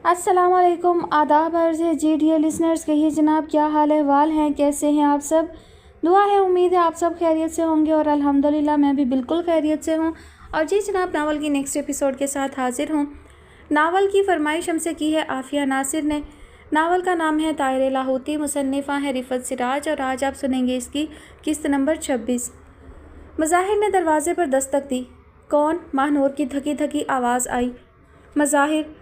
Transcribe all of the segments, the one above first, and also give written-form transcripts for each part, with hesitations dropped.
अस्सलाम वालेकुम, आदाब अर्ज़ है जी डियर लिसनर्स। कहिए जनाब, क्या हाल अहवाल हैं, कैसे हैं आप सब। दुआ है, उम्मीद है आप सब खैरियत से होंगे और अल्हम्दुलिल्लाह मैं भी बिल्कुल खैरियत से हूँ। और जी जनाब, नावल की नेक्स्ट एपिसोड के साथ हाजिर हूँ। नावल की फरमाइश हमसे की है आफिया नासिर ने। नावल का नाम है तायरे लाहौती, मुसन्निफ़ा है रिफ़त सिराज और आज आप सुनेंगे इसकी किस्त नंबर 26। मज़ाहिर ने दरवाज़े पर दस्तक दी। कौन? महानूर की थकी थकी आवाज़ आई। मज़ाहिर।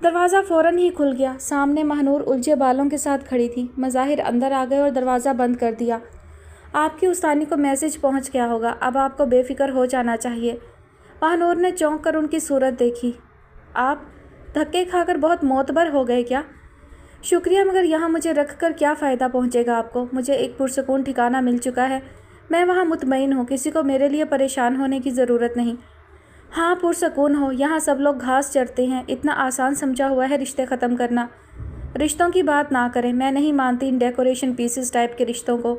दरवाज़ा फ़ौरन ही खुल गया। सामने महानूर उलझे बालों के साथ खड़ी थी। मज़ाहिर अंदर आ गए और दरवाज़ा बंद कर दिया। आपकी उस्तानी को मैसेज पहुंच गया होगा, अब आपको बेफिक्र हो जाना चाहिए। महानूर ने चौंक कर उनकी सूरत देखी। आप धक्के खाकर बहुत मोतबर हो गए क्या? शुक्रिया, मगर यहाँ मुझे रख कर क्या फ़ायदा पहुँचेगा आपको। मुझे एक पुरसकून ठिकाना मिल चुका है, मैं वहाँ मुतमईन हूँ, किसी को मेरे लिए परेशान होने की ज़रूरत नहीं। हाँ, पुरसकून हो, यहाँ सब लोग घास चरते हैं। इतना आसान समझा हुआ है रिश्ते ख़त्म करना। रिश्तों की बात ना करें, मैं नहीं मानती इन डेकोरेशन पीसेस टाइप के रिश्तों को,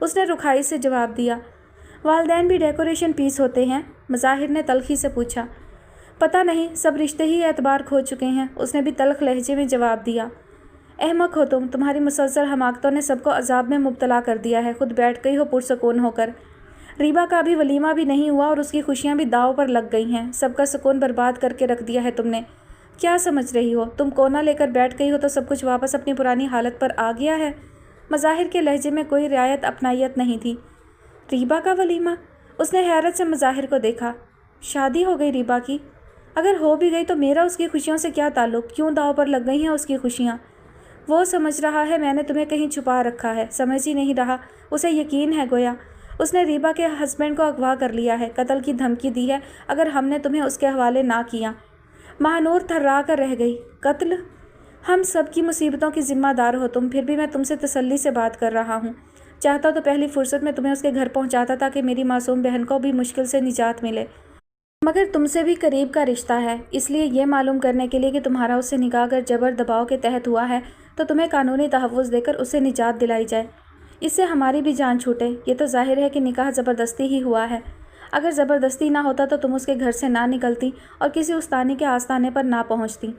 उसने रुखाई से जवाब दिया। वालदैन भी डेकोरेशन पीस होते हैं? मज़ाहिर ने तल्खी से पूछा। पता नहीं, सब रिश्ते ही एतबार खो चुके हैं, उसने भी तल्ख लहजे में जवाब दिया। अहमक हो तुम, तुम्हारी मुसलसल हमाकतों ने सबको अजाब में मुब्तला कर दिया है, खुद बैठ गई हो पुरसकून होकर। रीबा का अभी वलीमा भी नहीं हुआ और उसकी खुशियाँ भी दाव पर लग गई हैं। सबका सुकून बर्बाद करके रख दिया है तुमने। क्या समझ रही हो? तुम कोना लेकर बैठ गई हो तो सब कुछ वापस अपनी पुरानी हालत पर आ गया है। मज़ाहिर के लहजे में कोई रियायत अपनायत नहीं थी। रीबा का वलीमा? उसने हैरत से मज़ाहिर को देखा। शादी हो गई रीबा की? अगर हो भी गई तो मेरा उसकी खुशियों से क्या ताल्लुक़? क्यों दाव पर लग गई हैं उसकी खुशियाँ? वो समझ रहा है मैंने तुम्हें कहीं छुपा रखा है, समझ ही नहीं रहा। उसे यकीन है गोया उसने रीबा के हस्बैंड को अगवा कर लिया है, कत्ल की धमकी दी है अगर हमने तुम्हें उसके हवाले ना किया। महानूर थर्रा कर रह गई। कत्ल? हम सब की मुसीबतों की ज़िम्मेदार हो तुम, फिर भी मैं तुमसे तसल्ली से बात कर रहा हूँ। चाहता तो पहली फुर्सत में तुम्हें उसके घर पहुँचाता ताकि मेरी मासूम बहन को भी मुश्किल से निजात मिले, मगर तुमसे भी करीब का रिश्ता है, इसलिए ये मालूम करने के लिए कि तुम्हारा उससे निकाह अगर जबर दबाव के तहत हुआ है तो तुम्हें कानूनी तहफ़्फ़ुज़ देकर उससे निजात दिलाई जाए, इससे हमारी भी जान छूटे। ये तो जाहिर है कि निकाह ज़बरदस्ती ही हुआ है। अगर ज़बरदस्ती ना होता तो तुम उसके घर से ना निकलती और किसी उस्तानी के आस्ताने पर ना पहुंचती।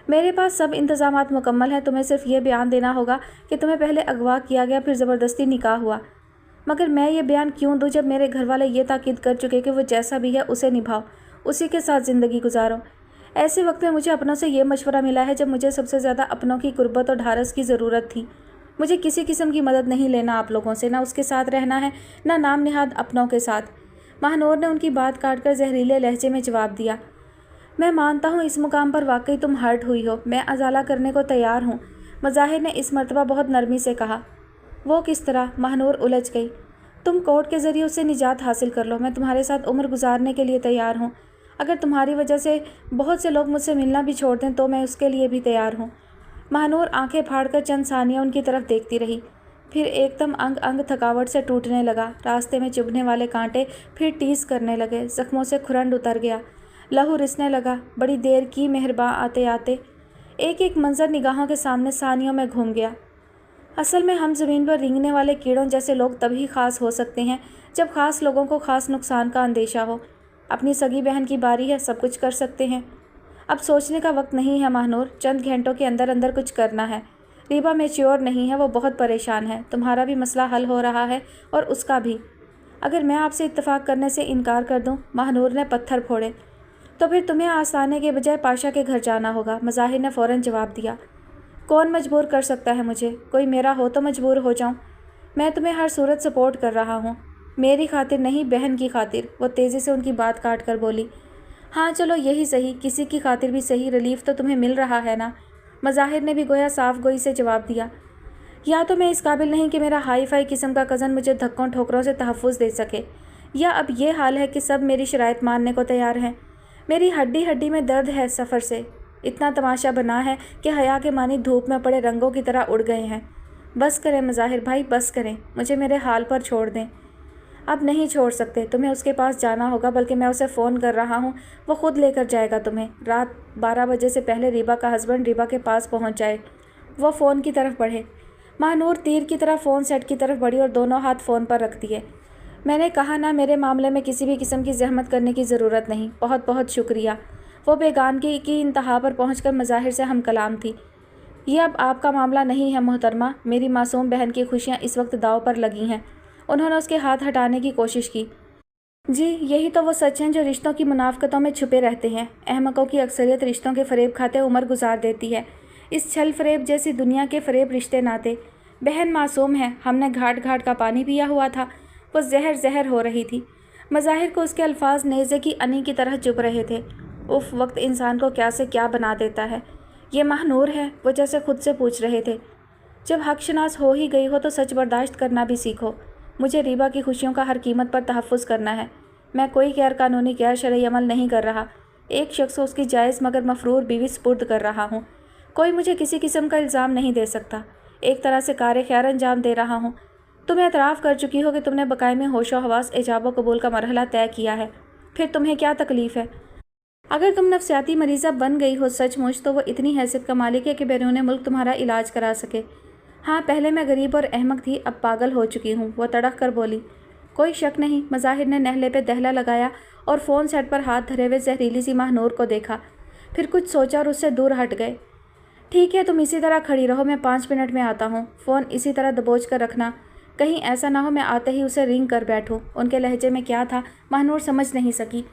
मेरे पास सब इंतज़ामात मुकम्मल हैं, तुम्हें सिर्फ ये बयान देना होगा कि तुम्हें पहले अगवा किया गया, फिर ज़बरदस्ती निकाह हुआ। मगर मैं ये बयान क्यों दूँ जब मेरे घर वाले ये ताकीद कर चुके कि वो जैसा भी है उसे निभाओ, उसी के साथ ज़िंदगी गुजारो। ऐसे वक्त में मुझे अपनों से ये मशवरा मिला है जब मुझे सबसे ज़्यादा अपनों की कुर्बत और ढारस की ज़रूरत थी। मुझे किसी किस्म की मदद नहीं लेना आप लोगों से, ना उसके साथ रहना है, ना नाम निहाद अपनों के साथ। महानूर ने उनकी बात काटकर जहरीले लहजे में जवाब दिया। मैं मानता हूँ इस मुकाम पर वाकई तुम हर्ट हुई हो, मैं अजाला करने को तैयार हूँ, मज़ाहिर ने इस मरतबा बहुत नरमी से कहा। वो किस तरह? महानूर उलझ गई। तुम कोर्ट के ज़रिए उससे निजात हासिल कर लो, मैं तुम्हारे साथ उम्र गुजारने के लिए तैयार हूँ। अगर तुम्हारी वजह से बहुत से लोग मुझसे मिलना भी छोड़ दें तो मैं उसके लिए भी तैयार हूँ। महानूर आंखें फाड़कर चंद सानिया उनकी तरफ देखती रही, फिर एकदम अंग अंग थकावट से टूटने लगा। रास्ते में चुभने वाले कांटे फिर टीस करने लगे, ज़ख्मों से खुरंड उतर गया, लहू रिसने लगा। बड़ी देर की मेहरबान आते आते एक एक मंजर निगाहों के सामने सानियों में घूम गया। असल में हम ज़मीन पर रेंगने वाले कीड़ों जैसे लोग तभी ख़ास हो सकते हैं जब ख़ास लोगों को ख़ास नुकसान का अंदेशा हो। अपनी सगी बहन की बारी है, सब कुछ कर सकते हैं। अब सोचने का वक्त नहीं है महानूर, चंद घंटों के अंदर अंदर कुछ करना है। रीबा मैच्योर नहीं है, वो बहुत परेशान है, तुम्हारा भी मसला हल हो रहा है और उसका भी। अगर मैं आपसे इत्तेफाक करने से इनकार कर दूं, महानूर ने पत्थर फोड़े, तो फिर तुम्हें आसाने के बजाय पाशा के घर जाना होगा, मज़ाहिर ने फ़ौरन जवाब दिया। कौन मजबूर कर सकता है मुझे? कोई मेरा हो तो मजबूर हो जाऊं। मैं तुम्हें हर सूरत सपोर्ट कर रहा हूँ, मेरी खातिर नहीं, बहन की खातिर, वो तेज़ी से उनकी बात काट कर बोली। हाँ चलो यही सही, किसी की खातिर भी सही, रिलीफ तो तुम्हें मिल रहा है ना? मज़ाहिर ने भी गोया साफ गोई से जवाब दिया। या तो मैं इस काबिल नहीं कि मेरा हाई फाई किस्म का कज़न मुझे धक्कों ठोकरों से तहफ़्फ़ुज़ दे सके, या अब ये हाल है कि सब मेरी शराइत मानने को तैयार हैं। मेरी हड्डी हड्डी में दर्द है सफ़र से, इतना तमाशा बना है कि हया के मानी धूप में पड़े रंगों की तरह उड़ गए हैं। बस करें मज़ाहिर भाई, बस करें, मुझे मेरे हाल पर छोड़ दें। अब नहीं छोड़ सकते, तुम्हें उसके पास जाना होगा, बल्कि मैं उसे फ़ोन कर रहा हूँ, वो ख़ुद लेकर जाएगा तुम्हें। रात 12 बजे से पहले रीबा का हस्बैंड रीबा के पास पहुँच जाए। वो फ़ोन की तरफ बढ़े। महानूर तीर की तरह फ़ोन सेट की तरफ बढ़ी और दोनों हाथ फ़ोन पर रख दिए। मैंने कहा ना, मेरे मामले में किसी भी किस्म की जहमत करने की ज़रूरत नहीं, बहुत बहुत शुक्रिया। वो बेगानगी की इंतहा पर पहुंचकर मज़ाहिर से हम कलाम थी। ये अब आपका मामला नहीं है मोहतरमा, मेरी मासूम बहन की खुशियाँ इस वक्त दाव पर लगी हैं। उन्होंने उसके हाथ हटाने की कोशिश की। जी, यही तो वो सच हैं जो रिश्तों की मुनाफ़क़तों में छुपे रहते हैं। अहमकों की अक्सरियत रिश्तों के फ़रेब खाते उम्र गुजार देती है। इस छल फ़रेब जैसी दुनिया के फ़रेब रिश्ते नाते। बहन मासूम है, हमने घाट घाट का पानी पिया हुआ था, वो जहर जहर हो रही थी। मज़ाहिर को उसके अल्फाज नेज़े की अनी की तरह चुभ रहे थे। उफ़, वक्त इंसान को क्या से क्या बना देता है। ये महानूर है, वो जैसे खुद से पूछ रहे थे। जब हक़शनास हो ही गई हो तो सच बर्दाश्त करना भी सीखो। मुझे रीबा की खुशियों का हर कीमत पर तहफ़्फ़ुज़ करना है। मैं कोई गैर कानूनी गैर शरई अमल नहीं कर रहा। एक शख्स को उसकी जायज़ मगर मफरूर बीवी स्पुर्द कर रहा हूँ। कोई मुझे किसी किस्म का इल्ज़ाम नहीं दे सकता। एक तरह से कार खैर अंजाम दे रहा हूँ। तुम एतराफ़ कर चुकी हो कि तुमने बकायमे होशो हवास इजाब व कबूल का मरहला तय किया है, फिर तुम्हें क्या तकलीफ़ है? अगर तुम नफ्सियाती मरीज़ा बन गई हो सचमुच, तो वो इतनी हैसियत का मालिक है कि बैरून मुल्क तुम्हारा इलाज करा सके। हाँ, पहले मैं गरीब और अहमक थी, अब पागल हो चुकी हूँ, वो तड़क कर बोली। कोई शक नहीं, मज़ाहिर ने नहले पे दहला लगाया और फ़ोन सेट पर हाथ धरे हुए जहरीली सी महानूर को देखा। फिर कुछ सोचा और उससे दूर हट गए। ठीक है, तुम इसी तरह खड़ी रहो, मैं 5 मिनट में आता हूँ। फ़ोन इसी तरह दबोच कर रखना, कहीं ऐसा ना हो मैं आते ही उसे रिंग कर बैठूँ। उनके लहजे में क्या था महानूर समझ नहीं सकी।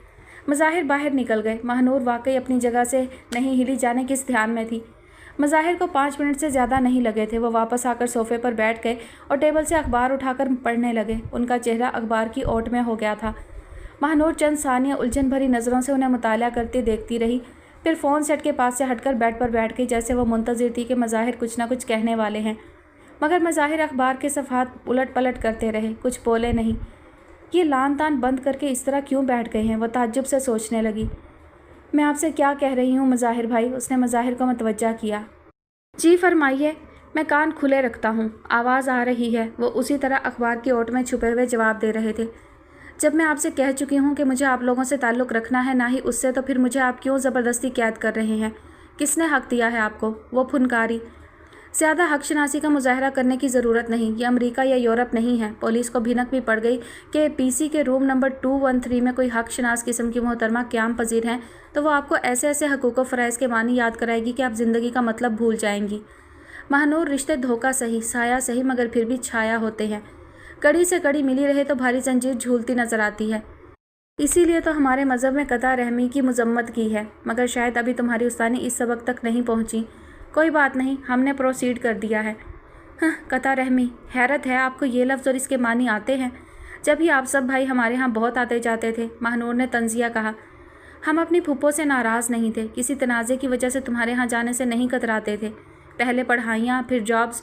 मज़ाहिर बाहर निकल गए। महानूर वाकई अपनी जगह से नहीं हिली, जाने किस ध्यान में थी। मज़ाहिर को 5 मिनट से ज़्यादा नहीं लगे थे। वो वापस आकर सोफ़े पर बैठ गए और टेबल से अखबार उठाकर पढ़ने लगे। उनका चेहरा अखबार की ओट में हो गया था। महानूर चंद सानिया उलझन भरी नज़रों से उन्हें मुताला करती देखती रही, फिर फ़ोन सेट के पास से हटकर बेड पर बैठ गई, जैसे वो मुंतज़िर थी कि मज़ाहिर कुछ ना कुछ कहने वाले हैं। मगर मज़ाहिर अखबार के सफ़हात उलट पलट करते रहे, कुछ बोले नहीं। ये लान तान बंद करके इस तरह क्यों बैठ गए हैं? वो ताज्जुब से सोचने लगी। मैं आपसे क्या कह रही हूँ मज़ाहिर भाई? उसने मज़ाहिर को मतवज्जा किया। जी फरमाइए, मैं कान खुले रखता हूँ, आवाज़ आ रही है। वो उसी तरह अखबार की ओट में छुपे हुए जवाब दे रहे थे। जब मैं आपसे कह चुकी हूँ कि मुझे आप लोगों से ताल्लुक़ रखना है, ना ही उससे, तो फिर मुझे आप क्यों ज़बरदस्ती कैद कर रहे हैं? किसने हक़ दिया है आपको? वो फुनकारी। ज़्यादा हक़शनासी का मुज़ाहरा करने की ज़रूरत नहीं, ये अमेरिका या यूरोप नहीं है। पुलिस को भिनक भी पड़ गई कि पीसी के रूम नंबर 213 में कोई हक़शनास किस्म की मोहतरमा क़याम पजीर हैं, तो वो आपको ऐसे ऐसे हकूक़ व फ़राइज़ के मानी याद कराएगी कि आप ज़िंदगी का मतलब भूल जाएंगी। महानूर, रिश्ते धोखा सही, साया सही, मगर फिर भी छाया होते हैं। कड़ी से कड़ी मिली रहे तो भारी जंजीर झूलती नज़र आती है। इसीलिए तो हमारे मज़हब में कता रहमी की मज़म्मत की है, मगर शायद अभी तुम्हारी उस्तानी इस सबक तक नहीं पहुँची। कोई बात नहीं, हमने प्रोसीड कर दिया है। हाँ, कता रहमी, हैरत है आपको ये लफ्ज़ और इसके मानी आते हैं। जब ही आप सब भाई हमारे यहाँ बहुत आते जाते थे, महानूर ने तंज़िया कहा। हम अपनी फूफो से नाराज़ नहीं थे, किसी तनाज़े की वजह से तुम्हारे यहाँ जाने से नहीं कतराते थे। पहले पढ़ाइयाँ, फिर जॉब्स।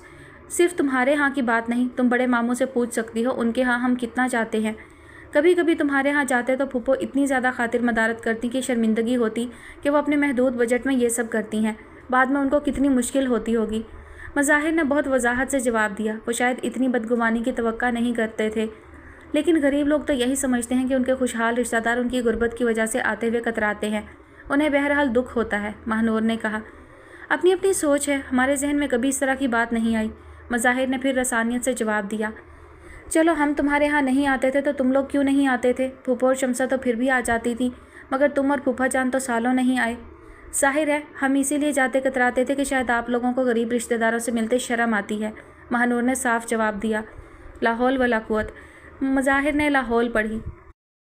सिर्फ तुम्हारे यहाँ की बात नहीं, तुम बड़े मामू से पूछ सकती हो उनके यहाँ हम कितना जाते हैं। कभी कभी तुम्हारे यहाँ जाते तो फूफो इतनी ज़्यादा खातिर मदारत करती कि शर्मिंदगी होती कि वो अपने महदूद बजट में ये सब करती हैं। बाद में उनको कितनी मुश्किल होती होगी। मज़ाहिर ने बहुत वजाहत से जवाब दिया। वो शायद इतनी बदगुमानी की तवक्का नहीं करते थे, लेकिन गरीब लोग तो यही समझते हैं कि उनके खुशहाल रिश्तेदार उनकी गुर्बत की वजह से आते हुए कतराते हैं। उन्हें बहरहाल दुख होता है, महानूर ने कहा। अपनी अपनी सोच है, हमारे जहन में कभी इस तरह की बात नहीं आई। मज़ाहिर ने फिर रसानियत से जवाब दिया। चलो, हम तुम्हारे यहाँ नहीं आते थे तो तुम लोग क्यों नहीं आते थे? फूफो और शमसा तो फिर भी आ जाती थी, मगर तुम और फूफा जान तो सालों नहीं आए। ज़ाहिर है हम इसीलिए जाते कतराते थे कि शायद आप लोगों को गरीब रिश्तेदारों से मिलते शर्म आती है। महानूर ने साफ जवाब दिया। लाहौल वला कुव्वत। मज़ाहिर ने लाहौल पढ़ी।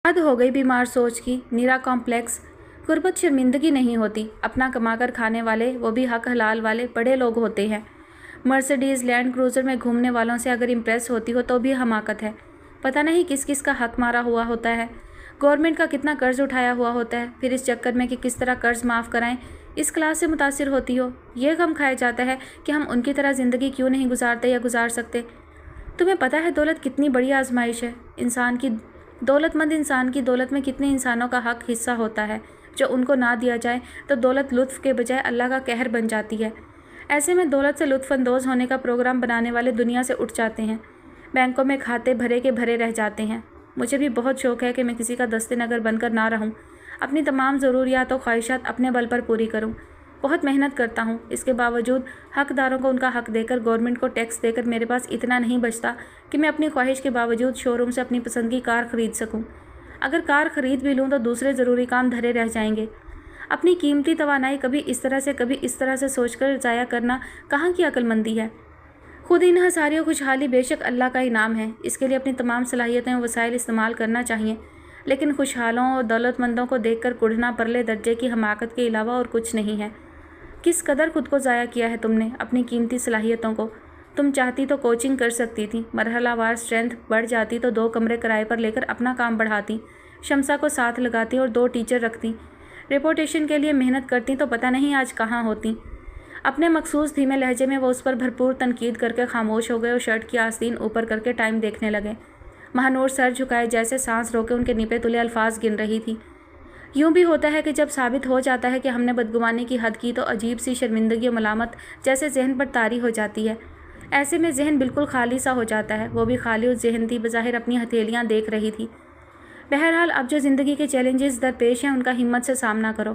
हद हो गई बीमार सोच की, नीरा कॉम्प्लेक्स। गुर्बत शर्मिंदगी नहीं होती, अपना कमा कर खाने वाले, वो भी हक हलाल वाले बड़े लोग होते हैं। मर्सिडीज़ लैंड क्रूज़र में घूमने वालों से अगर इम्प्रेस होती हो तो भी हमाकत है। पता नहीं किस किस का हक मारा हुआ होता है, गवर्नमेंट का कितना कर्ज उठाया हुआ होता है, फिर इस चक्कर में कि किस तरह कर्ज माफ़ कराएं, इस क्लास से मुतासिर होती हो। ये गम खाया जाता है कि हम उनकी तरह ज़िंदगी क्यों नहीं गुजारते या गुजार सकते। तुम्हें पता है दौलत कितनी बड़ी आजमाइश है। इंसान की दौलतमंद इंसान की दौलत में कितने इंसानों का हक हिस्सा होता है, जो उनको ना दिया जाए तो दौलत लुत्फ़ के बजाय अल्लाह का कहर बन जाती है। ऐसे में दौलत से लुत्फ़अंदोज़ होने का प्रोग्राम बनाने वाले दुनिया से उठ जाते हैं। बैंकों में खाते भरे के भरे रह जाते हैं। मुझे भी बहुत शौक़ है कि मैं किसी का दस्ते नगर बनकर ना रहूं, अपनी तमाम ज़रूरियात और ख्वाहिशात अपने बल पर पूरी करूं। बहुत मेहनत करता हूं, इसके बावजूद हक़दारों को उनका हक़ देकर, गवर्नमेंट को टैक्स देकर मेरे पास इतना नहीं बचता कि मैं अपनी ख्वाहिश के बावजूद शोरूम से अपनी पसंद की कार ख़रीद सकूँ। अगर कार ख़रीद भी लूँ तो दूसरे ज़रूरी काम धरे रह जाएंगे। اپنی قیمتی توانائی کبھی اس طرح سے سوچ کر ضائع کرنا کہاں کی عقل مندی ہے؟ خود انحصاری و خوشحالی بے شک اللہ کا انعام ہے، اس کے لیے اپنی تمام صلاحیتیں و وسائل استعمال کرنا چاہیے، لیکن خوشحالوں اور دولت مندوں کو دیکھ کر کڑھنا پرلے درجے کی حماقت کے علاوہ اور کچھ نہیں ہے۔ کس قدر خود کو ضائع کیا ہے تم نے، اپنی قیمتی صلاحیتوں کو۔ تم چاہتی تو کوچنگ کر سکتی تھی، مرحلہ وار اسٹرینتھ بڑھ جاتی تو 2 کمرے کرائے پر لے کر اپنا کام بڑھاتی، شمسا کو ساتھ لگاتی اور 2 ٹیچر رکھتی، ریپوٹیشن کے لیے محنت کرتی تو پتہ نہیں آج کہاں ہوتی۔ اپنے مخصوص دھیمے لہجے میں وہ اس پر بھرپور تنقید کر کے خاموش ہو گئے اور شرٹ کی آستین اوپر کر کے ٹائم دیکھنے لگے۔ مہانور سر جھکائے جیسے سانس روکے ان کے نیپے تلے الفاظ گن رہی تھی۔ یوں بھی ہوتا ہے کہ جب ثابت ہو جاتا ہے کہ ہم نے بدگمانی کی حد کی تو عجیب سی شرمندگی و ملامت جیسے ذہن پر طاری ہو جاتی ہے۔ ایسے میں ذہن بالکل خالی سا ہو جاتا ہے۔ وہ بھی خالی و ذہن تھی، بظاہر اپنی ہتھیلیاں دیکھ رہی تھی۔ بہرحال اب جو زندگی کے چیلنجز درپیش ہیں ان کا ہمت سے سامنا کرو۔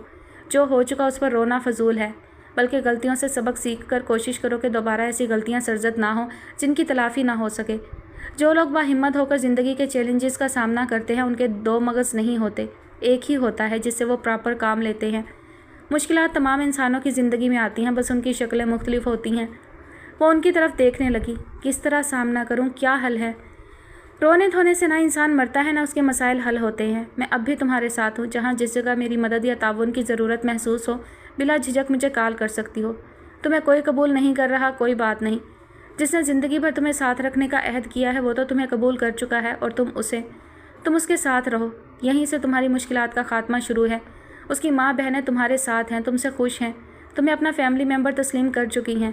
جو ہو چکا اس پر رونا فضول ہے، بلکہ غلطیوں سے سبق سیکھ کر کوشش کرو کہ دوبارہ ایسی غلطیاں سرزد نہ ہوں جن کی تلافی نہ ہو سکے۔ جو لوگ باہمت ہو کر زندگی کے چیلنجز کا سامنا کرتے ہیں ان کے 2 مغز نہیں ہوتے، ایک ہی ہوتا ہے جس سے وہ پراپر کام لیتے ہیں۔ مشکلات تمام انسانوں کی زندگی میں آتی ہیں، بس ان کی شکلیں مختلف ہوتی ہیں۔ وہ ان کی طرف دیکھنے لگی۔ کس طرح سامنا کروں، کیا حل ہے؟ رونے دھونے سے نہ انسان مرتا ہے نہ اس کے مسائل حل ہوتے ہیں۔ میں اب بھی تمہارے ساتھ ہوں، جہاں جس جگہ میری مدد یا تعاون کی ضرورت محسوس ہو بلا جھجک مجھے کال کر سکتی ہو۔ تمہیں کوئی قبول نہیں کر رہا، کوئی بات نہیں۔ جس نے زندگی بھر تمہیں ساتھ رکھنے کا عہد کیا ہے وہ تو تمہیں قبول کر چکا ہے، اور تم اس کے ساتھ رہو۔ یہیں سے تمہاری مشکلات کا خاتمہ شروع ہے۔ اس کی ماں بہنیں تمہارے ساتھ ہیں، تم سے خوش ہیں، تمہیں اپنا فیملی ممبر تسلیم کر چکی ہیں۔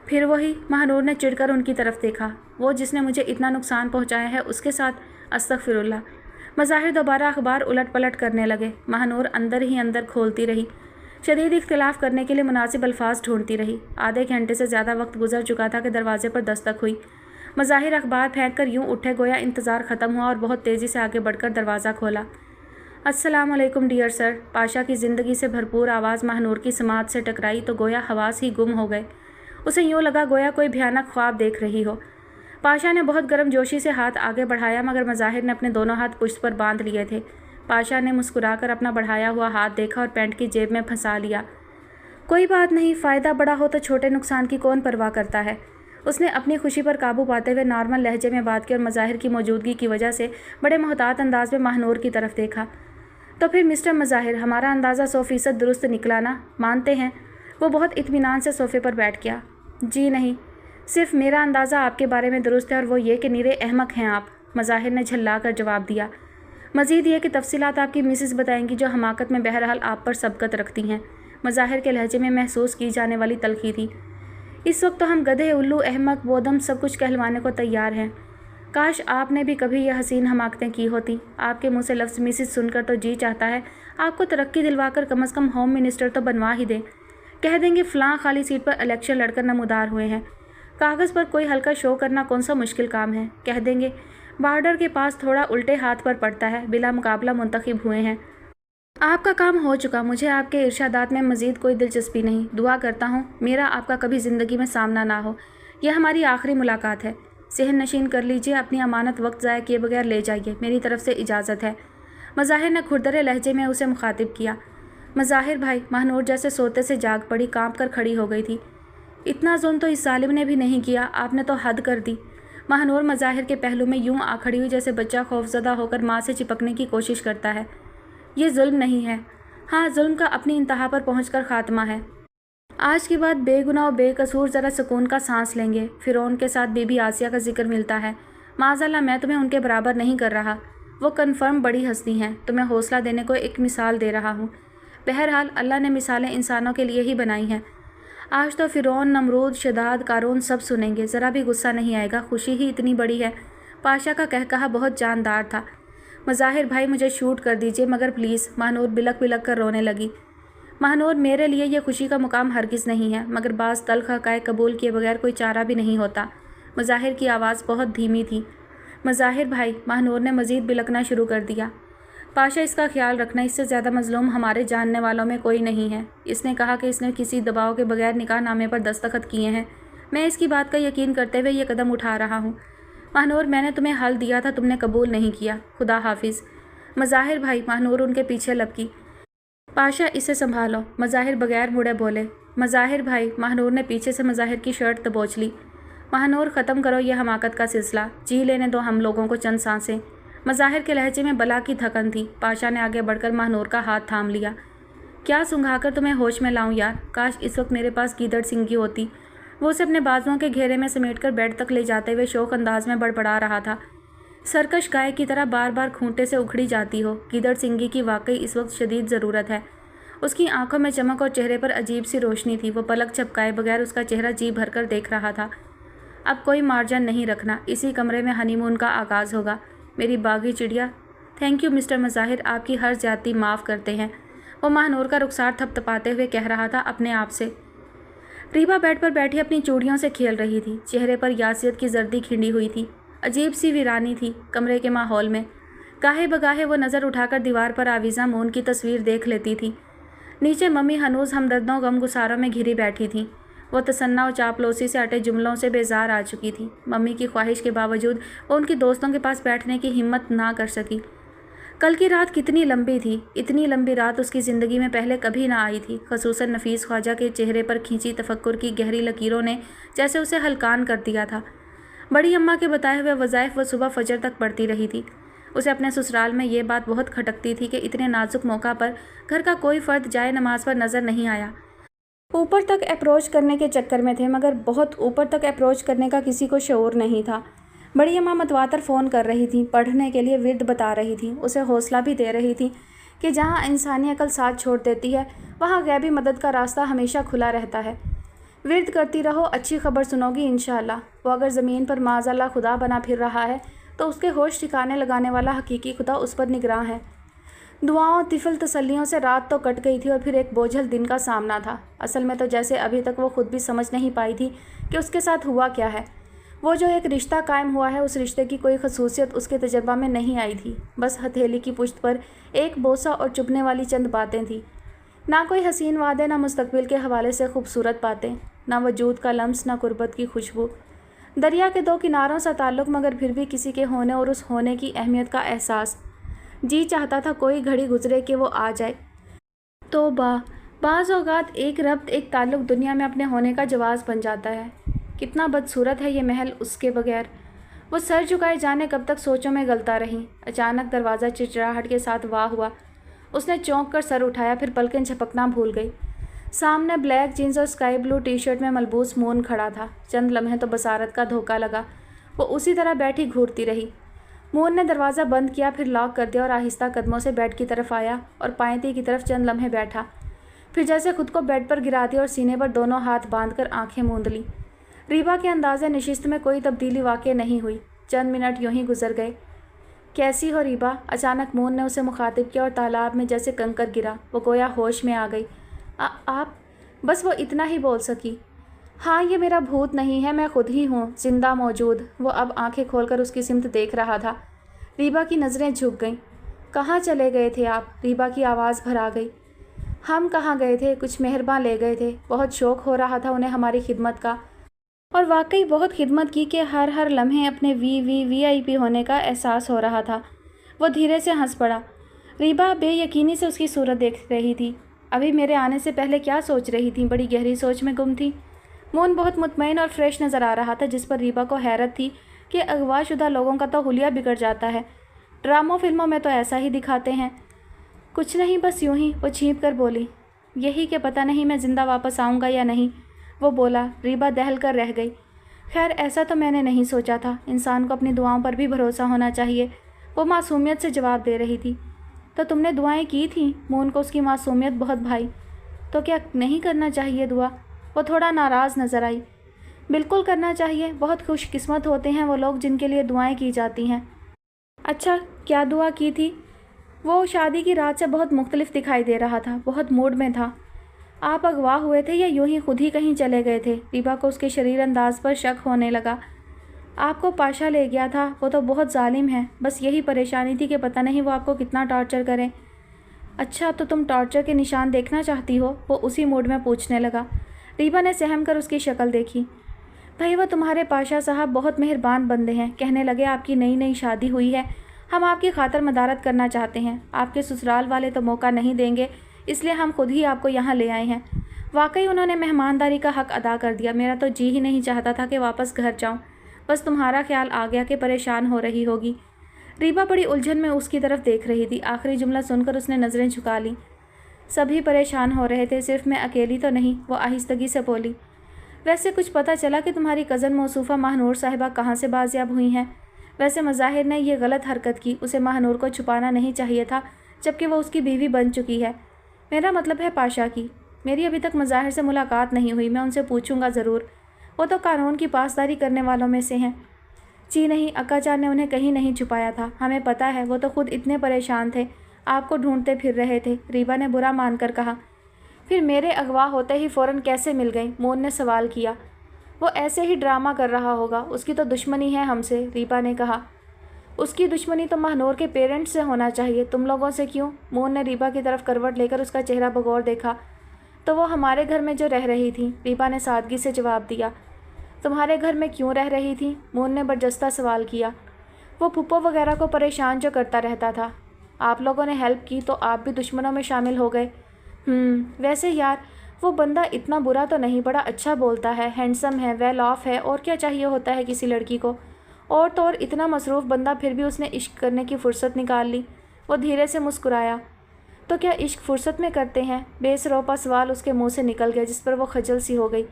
پھر وہی مہانور نے چڑھ کر ان کی طرف دیکھا۔ وہ جس نے مجھے اتنا نقصان پہنچایا ہے اس کے ساتھ؟ استغفر اللہ۔ مظاہر دوبارہ اخبار الٹ پلٹ کرنے لگے۔ مہانور اندر ہی اندر کھولتی رہی، شدید اختلاف کرنے کے لیے مناسب الفاظ ڈھونڈتی رہی۔ آدھے گھنٹے سے زیادہ وقت گزر چکا تھا کہ دروازے پر دستک ہوئی۔ مظاہر اخبار پھینک کر یوں اٹھے گویا انتظار ختم ہوا اور بہت تیزی سے آگے بڑھ کر دروازہ کھولا۔ السلام علیکم ڈیئر سر۔ پاشا کی زندگی سے بھرپور آواز مہانور کی سماعت سے ٹکرائی تو گویا حواس ہی گم ہو گئے۔ اسے یوں لگا گویا کوئی بھیانک خواب دیکھ رہی ہو۔ پاشا نے بہت گرم جوشی سے ہاتھ آگے بڑھایا، مگر مظاہر نے اپنے دونوں ہاتھ پشت پر باندھ لیے تھے۔ پاشا نے مسکرا کر اپنا بڑھایا ہوا ہاتھ دیکھا اور پینٹ کی جیب میں پھنسا لیا۔ کوئی بات نہیں، فائدہ بڑا ہو تو چھوٹے نقصان کی کون پرواہ کرتا ہے۔ اس نے اپنی خوشی پر قابو پاتے ہوئے نارمل لہجے میں بات کی اور مظاہر کی موجودگی کی وجہ سے بڑے محتاط انداز میں مہانور کی طرف دیکھا۔ تو پھر مسٹر مظاہر، ہمارا اندازہ 100% درست نکلا نا؟ مانتے ہیں؟ وہ بہت اطمینان سے صوفے پر بیٹھ گیا۔ جی نہیں، صرف میرا اندازہ آپ کے بارے میں درست ہے، اور وہ یہ کہ نیرے احمق ہیں آپ، مظاہر نے جھلا کر جواب دیا۔ مزید یہ کہ تفصیلات آپ کی مسز بتائیں گی جو حماقت میں بہرحال آپ پر سبقت رکھتی ہیں۔ مظاہر کے لہجے میں محسوس کی جانے والی تلخی تھی۔ اس وقت تو ہم گدھے، الو، احمق، بودم سب کچھ کہلوانے کو تیار ہیں۔ کاش آپ نے بھی کبھی یہ حسین حماقتیں کی ہوتی۔ آپ کے منہ سے لفظ مسز سن کر تو جی چاہتا ہے آپ کو ترقی دلوا کر کم از کم ہوم منسٹر تو بنوا ہی دیں۔ کہہ دیں گے فلاں خالی سیٹ پر الیکشن لڑ کر نمودار ہوئے ہیں۔ کاغذ پر کوئی ہلکا شو کرنا کون سا مشکل کام ہے۔ کہہ دیں گے بارڈر کے پاس تھوڑا الٹے ہاتھ پر پڑتا ہے، بلا مقابلہ منتخب ہوئے ہیں۔ آپ کا کام ہو چکا، مجھے آپ کے ارشادات میں مزید کوئی دلچسپی نہیں۔ دعا کرتا ہوں میرا آپ کا کبھی زندگی میں سامنا نہ ہو۔ یہ ہماری آخری ملاقات ہے۔ صحن نشین کر لیجئے، اپنی امانت وقت ضائع کیے بغیر لے جائیے، میری طرف سے اجازت ہے۔ مظاہر نے کھردرے لہجے میں اسے مخاطب کیا۔ مظاہر بھائی، مہانور جیسے سوتے سے جاگ پڑی، کانپ کر کھڑی ہو گئی تھی۔ اتنا ظلم تو اس ظالم نے بھی نہیں کیا، آپ نے تو حد کر دی۔ مہانور مظاہر کے پہلو میں یوں آ کھڑی ہوئی جیسے بچہ خوفزدہ ہو کر ماں سے چپکنے کی کوشش کرتا ہے۔ یہ ظلم نہیں ہے، ہاں ظلم کا اپنی انتہا پر پہنچ کر خاتمہ ہے۔ آج کے بعد بے گناہ و بے قصور ذرا سکون کا سانس لیں گے۔ فرعون کے ساتھ بی بی آسیہ کا ذکر ملتا ہے۔ معاذ اللہ میں تمہیں ان کے برابر نہیں کر رہا، وہ کنفرم بڑی ہستی ہیں، تمہیں حوصلہ دینے کو ایک مثال دے رہا ہوں۔ بہرحال اللہ نے مثالیں انسانوں کے لیے ہی بنائی ہیں۔ آج تو فرعون، نمرود، شداد، قارون سب سنیں گے، ذرا بھی غصہ نہیں آئے گا، خوشی ہی اتنی بڑی ہے۔ پاشا کا کہا بہت جاندار تھا۔ مظاہر بھائی مجھے شوٹ کر دیجئے مگر پلیز، مہانور بلک بلک کر رونے لگی۔ مہانور میرے لیے یہ خوشی کا مقام ہرگز نہیں ہے، مگر بعض تلخ حقائق قبول کیے بغیر کوئی چارہ بھی نہیں ہوتا۔ مظاہر کی آواز بہت دھیمی تھی۔ مظاہر بھائی، مہانور نے مزید بلکنا شروع کر دیا۔ پاشا اس کا خیال رکھنا، اس سے زیادہ مظلوم ہمارے جاننے والوں میں کوئی نہیں ہے۔ اس نے کہا کہ اس نے کسی دباؤ کے بغیر نکاح نامے پر دستخط کیے ہیں۔ میں اس کی بات کا یقین کرتے ہوئے یہ قدم اٹھا رہا ہوں۔ مہانور میں نے تمہیں حل دیا تھا، تم نے قبول نہیں کیا، خدا حافظ۔ مظاہر بھائی، مہانور ان کے پیچھے لپکی۔ पाशा इसे संभालो, मज़ाहिर बगैर मुड़े बोले। मज़ाहिर भाई, महानूर ने पीछे से मज़ाहिर की शर्ट दबोच ली। महानूर ख़त्म करो ये हमाकत का सिलसिला, जी लेने दो हम लोगों को चंद सांसें। मज़ाहिर के लहजे में बला की थकन थी। पाशा ने आगे बढ़कर महानूर का हाथ थाम लिया। क्या सुंघाकर तुम्हें होश में लाऊं यार, काश इस वक्त मेरे पास गीदड़ सिंह होती। वो उसे अपने बाजुओं के घेरे में समेटकर बेड तक ले जाते हुए शौक अंदाज में बड़बड़ा रहा था। सरकश गाय की तरह बार बार खूंटे से उखड़ी जाती हो, गीदड़ सिंगी की वाकई इस वक्त शदीद ज़रूरत है। उसकी आंखों में चमक और चेहरे पर अजीब सी रोशनी थी। वो पलक झपकाए बगैर उसका चेहरा जी भरकर देख रहा था। अब कोई मार्जिन नहीं रखना, इसी कमरे में हनीमून का आगाज़ होगा, मेरी बागी चिड़िया। थैंक यू मिस्टर मज़ाहिर, आपकी हर ज्यादती माफ़ करते हैं। वो महानूर का रुखसार थपथपाते हुए कह रहा था अपने आप से। रीबा बेड पर बैठी अपनी चूड़ियों से खेल रही थी। चेहरे पर यासियत की जर्दी खिंडी हुई थी। अजीब सी वीरानी थी कमरे के माहौल में। गाहे बगाहे वो नज़र उठाकर दीवार पर आवीज़ा मून की तस्वीर देख लेती थी। नीचे मम्मी हनूज हमदर्दों गमगुसारों में घिरी बैठी थी। वो तसन्ना और चापलूसी से अटे जुमलों से बेजार आ चुकी थी। मम्मी की ख्वाहिश के बावजूद वो उनकी दोस्तों के पास बैठने की हिम्मत ना कर सकी। कल की रात कितनी लंबी थी। इतनी लंबी रात उसकी ज़िंदगी में पहले कभी ना आई थी। खसूसन नफीस ख्वाजा के चेहरे पर खींची तफक्कुर की गहरी लकीरों ने जैसे उसे हलकान कर दिया था। बड़ी अम्मा के बताए हुए वज़ाइफ वो सुबह फजर तक पढ़ती रही थी। उसे अपने ससुराल में ये बात बहुत खटकती थी कि इतने नाजुक मौका पर घर का कोई फ़र्द जाए नमाज पर नज़र नहीं आया। ऊपर तक अप्रोच करने के चक्कर में थे, मगर बहुत ऊपर तक अप्रोच करने का किसी को शऊर नहीं था। बड़ी अम्मा मतवातर फ़ोन कर रही थी, पढ़ने के लिए विर्द बता रही थी, उसे हौसला भी दे रही थी कि जहाँ इंसानी अकल साथ छोड़ देती है वहाँ गैबी मदद का रास्ता हमेशा खुला रहता है। विर्द करती रहो, अच्छी खबर सुनोगी इंशाअल्लाह। वो अगर ज़मीन पर माज़अल्लाह खुदा बना फिर रहा है तो उसके होश ठिकाने लगाने वाला हकीकी खुदा उस पर निगरां है। दुआओं तिफल तसल्लियों से रात तो कट गई थी और फिर एक बोझल दिन का सामना था। असल में तो जैसे अभी तक वो खुद भी समझ नहीं पाई थी कि उसके साथ हुआ क्या है। वो जो एक रिश्ता कायम हुआ है, उस रिश्ते की कोई खसूसियत उसके तजर्बा में नहीं आई थी। बस हथेली की पुश्त पर एक बोसा और चुभने वाली चंद बातें थी। ना कोई हसीन वादे, ना मुस्तकबिल के हवाले से खूबसूरत बातें, ना वजूद का लम्स, ना गुर्बत की खुशबू। दरिया के दो किनारों सा ताल्लुक़, मगर फिर भी किसी के होने और उस होने की अहमियत का एहसास। जी चाहता था कोई घड़ी गुजरे कि वो आ जाए। तो बाज़ औक़ात एक रब्त, एक ताल्लुक़ दुनिया में अपने होने का जवाज़ बन जाता है। कितना बदसूरत है ये महल उसके बगैर। वो सर झुकाए जाने कब तक सोचों में गलता रही। अचानक दरवाज़ा चिड़चिड़ाहट के साथ वाह हुआ। उसने चौंक कर सर उठाया, फिर पलकें झपकना भूल गई। सामने ब्लैक जीन्स और स्काई ब्लू टी शर्ट में मलबूस मून खड़ा था। चंद लम्हे तो बसारत का धोखा लगा। वो उसी तरह बैठी घूरती रही। मून ने दरवाज़ा बंद किया, फिर लॉक कर दिया और आहिस्ता कदमों से बेड की तरफ आया और पायती की तरफ चंद लम्हे बैठा। फिर जैसे खुद को बेड पर गिरा दिया और सीने पर दोनों हाथ बांधकर आंखें मूंद ली। रीबा के अंदाज़े नशिस्त में कोई तब्दीली वाक़ई नहीं हुई। चंद मिनट यूं ही गुजर गए। कैसी हो रीबा? अचानक मून ने उसे मुखातिब किया और तालाब में जैसे कंकर गिरा। वो गोया होश में आ गई। आप? बस वो इतना ही बोल सकी। हाँ, ये मेरा भूत नहीं है, मैं खुद ही हूँ, जिंदा मौजूद। वो अब आंखें खोलकर उसकी सिमत देख रहा था। रीबा की नज़रें झुक गईं। कहाँ चले गए थे आप? रीबा की आवाज़ भर आ गई। हम कहाँ गए थे, कुछ मेहरबान ले गए थे। बहुत शौक़ हो रहा था उन्हें हमारी खिदमत का, और वाकई बहुत खिदमत की कि हर हर लम्हे अपने VIP होने का एहसास हो रहा था। वो धीरे से हंस पड़ा। रीबा बेयकीनी से उसकी सूरत देख रही थी। अभी मेरे आने से पहले क्या सोच रही थी? बड़ी गहरी सोच में गुम थी। मून बहुत मुतमईन और फ्रेश नज़र आ रहा था, जिस पर रीबा को हैरत थी कि अगवाशुदा लोगों का तो हुलिया बिगड़ जाता है। ड्रामों फिल्मों में तो ऐसा ही दिखाते हैं। कुछ नहीं, बस यूं ही, वो छींप कर बोली। यही कि पता नहीं मैं ज़िंदा वापस आऊँगा या नहीं, वो बोला। रीबा दहल कर रह गई। खैर, ऐसा तो मैंने नहीं सोचा था। इंसान को अपनी दुआओं पर भी भरोसा होना चाहिए, वो मासूमियत से जवाब दे रही थी। तो तुमने दुआएं की थीं? मून को उसकी मासूमियत बहुत भाई। तो क्या नहीं करना चाहिए दुआ? वो थोड़ा नाराज़ नज़र आई। बिल्कुल करना चाहिए। बहुत खुशकिस्मत होते हैं वो लोग जिनके लिए दुआएं की जाती हैं। अच्छा, क्या दुआ की थी? वो शादी की रात से बहुत मुख्तलिफ दिखाई दे रहा था, बहुत मूड में था। आप अगवा हुए थे या यूं ही खुद ही कहीं चले गए थे? रीबा को उसके शरीर अंदाज पर शक होने लगा। आपको पाशा ले गया था, वो तो बहुत जालिम है। बस यही परेशानी थी कि पता नहीं वो आपको कितना टॉर्चर करें। अच्छा, तो तुम टॉर्चर के निशान देखना चाहती हो? वो उसी मूड में पूछने लगा। रीबा ने सहम कर उसकी शक्ल देखी। भाई, वो तुम्हारे पाशा साहब बहुत मेहरबान बंदे हैं। कहने लगे आपकी नई नई शादी हुई है, हम आपकी खातर मदारत करना चाहते हैं। आपके ससुराल वाले तो मौका नहीं देंगे, اس لیے ہم خود ہی آپ کو یہاں لے آئے ہیں۔ واقعی انہوں نے مہمانداری کا حق ادا کر دیا۔ میرا تو جی ہی نہیں چاہتا تھا کہ واپس گھر جاؤں، بس تمہارا خیال آ گیا کہ پریشان ہو رہی ہوگی۔ ریبا بڑی الجھن میں اس کی طرف دیکھ رہی تھی۔ آخری جملہ سن کر اس نے نظریں جھکا لیں۔ سبھی پریشان ہو رہے تھے، صرف میں اکیلی تو نہیں، وہ آہستگی سے بولی۔ ویسے کچھ پتہ چلا کہ تمہاری کزن موصوفہ ماہنور صاحبہ کہاں سے بازیاب ہوئی ہیں؟ ویسے مظاہر نے یہ غلط حرکت کی، اسے ماہنور کو چھپانا نہیں چاہیے تھا جبکہ وہ اس کی بیوی بن چکی ہے۔ میرا مطلب ہے پاشا کی۔ میری ابھی تک مظاہر سے ملاقات نہیں ہوئی، میں ان سے پوچھوں گا ضرور، وہ تو قانون کی پاسداری کرنے والوں میں سے ہیں۔ جی نہیں، اکا جان نے انہیں کہیں نہیں چھپایا تھا، ہمیں پتہ ہے، وہ تو خود اتنے پریشان تھے، آپ کو ڈھونڈتے پھر رہے تھے، ریبا نے برا مان کر کہا۔ پھر میرے اغوا ہوتے ہی فوراً کیسے مل گئیں؟ مون نے سوال کیا۔ وہ ایسے ہی ڈرامہ کر رہا ہوگا، اس کی تو دشمنی ہے ہم سے، ریبا نے کہا۔ اس کی دشمنی تو ماہنور کے پیرنٹس سے ہونا چاہیے، تم لوگوں سے کیوں؟ مون نے ریبا کی طرف کروٹ لے کر اس کا چہرہ بغور دیکھا۔ تو وہ ہمارے گھر میں جو رہ رہی تھیں، ریبا نے سادگی سے جواب دیا۔ تمہارے گھر میں کیوں رہ رہی تھیں؟ مون نے برجستہ سوال کیا۔ وہ پھپھو وغیرہ کو پریشان جو کرتا رہتا تھا، آپ لوگوں نے ہیلپ کی تو آپ بھی دشمنوں میں شامل ہو گئے۔ ویسے یار وہ بندہ اتنا برا تو نہیں، بڑا اچھا بولتا ہے، ہینڈسم ہے، ویل آف ہے، اور کیا چاہیے ہوتا ہے کسی لڑکی کو؟ اور تو اور اتنا مصروف بندہ، پھر بھی اس نے عشق کرنے کی فرصت نکال لی۔ وہ دھیرے سے مسکرایا۔ تو کیا عشق فرصت میں کرتے ہیں؟ بے سروپا سوال اس کے منہ سے نکل گیا، جس پر وہ خجل سی ہو گئی۔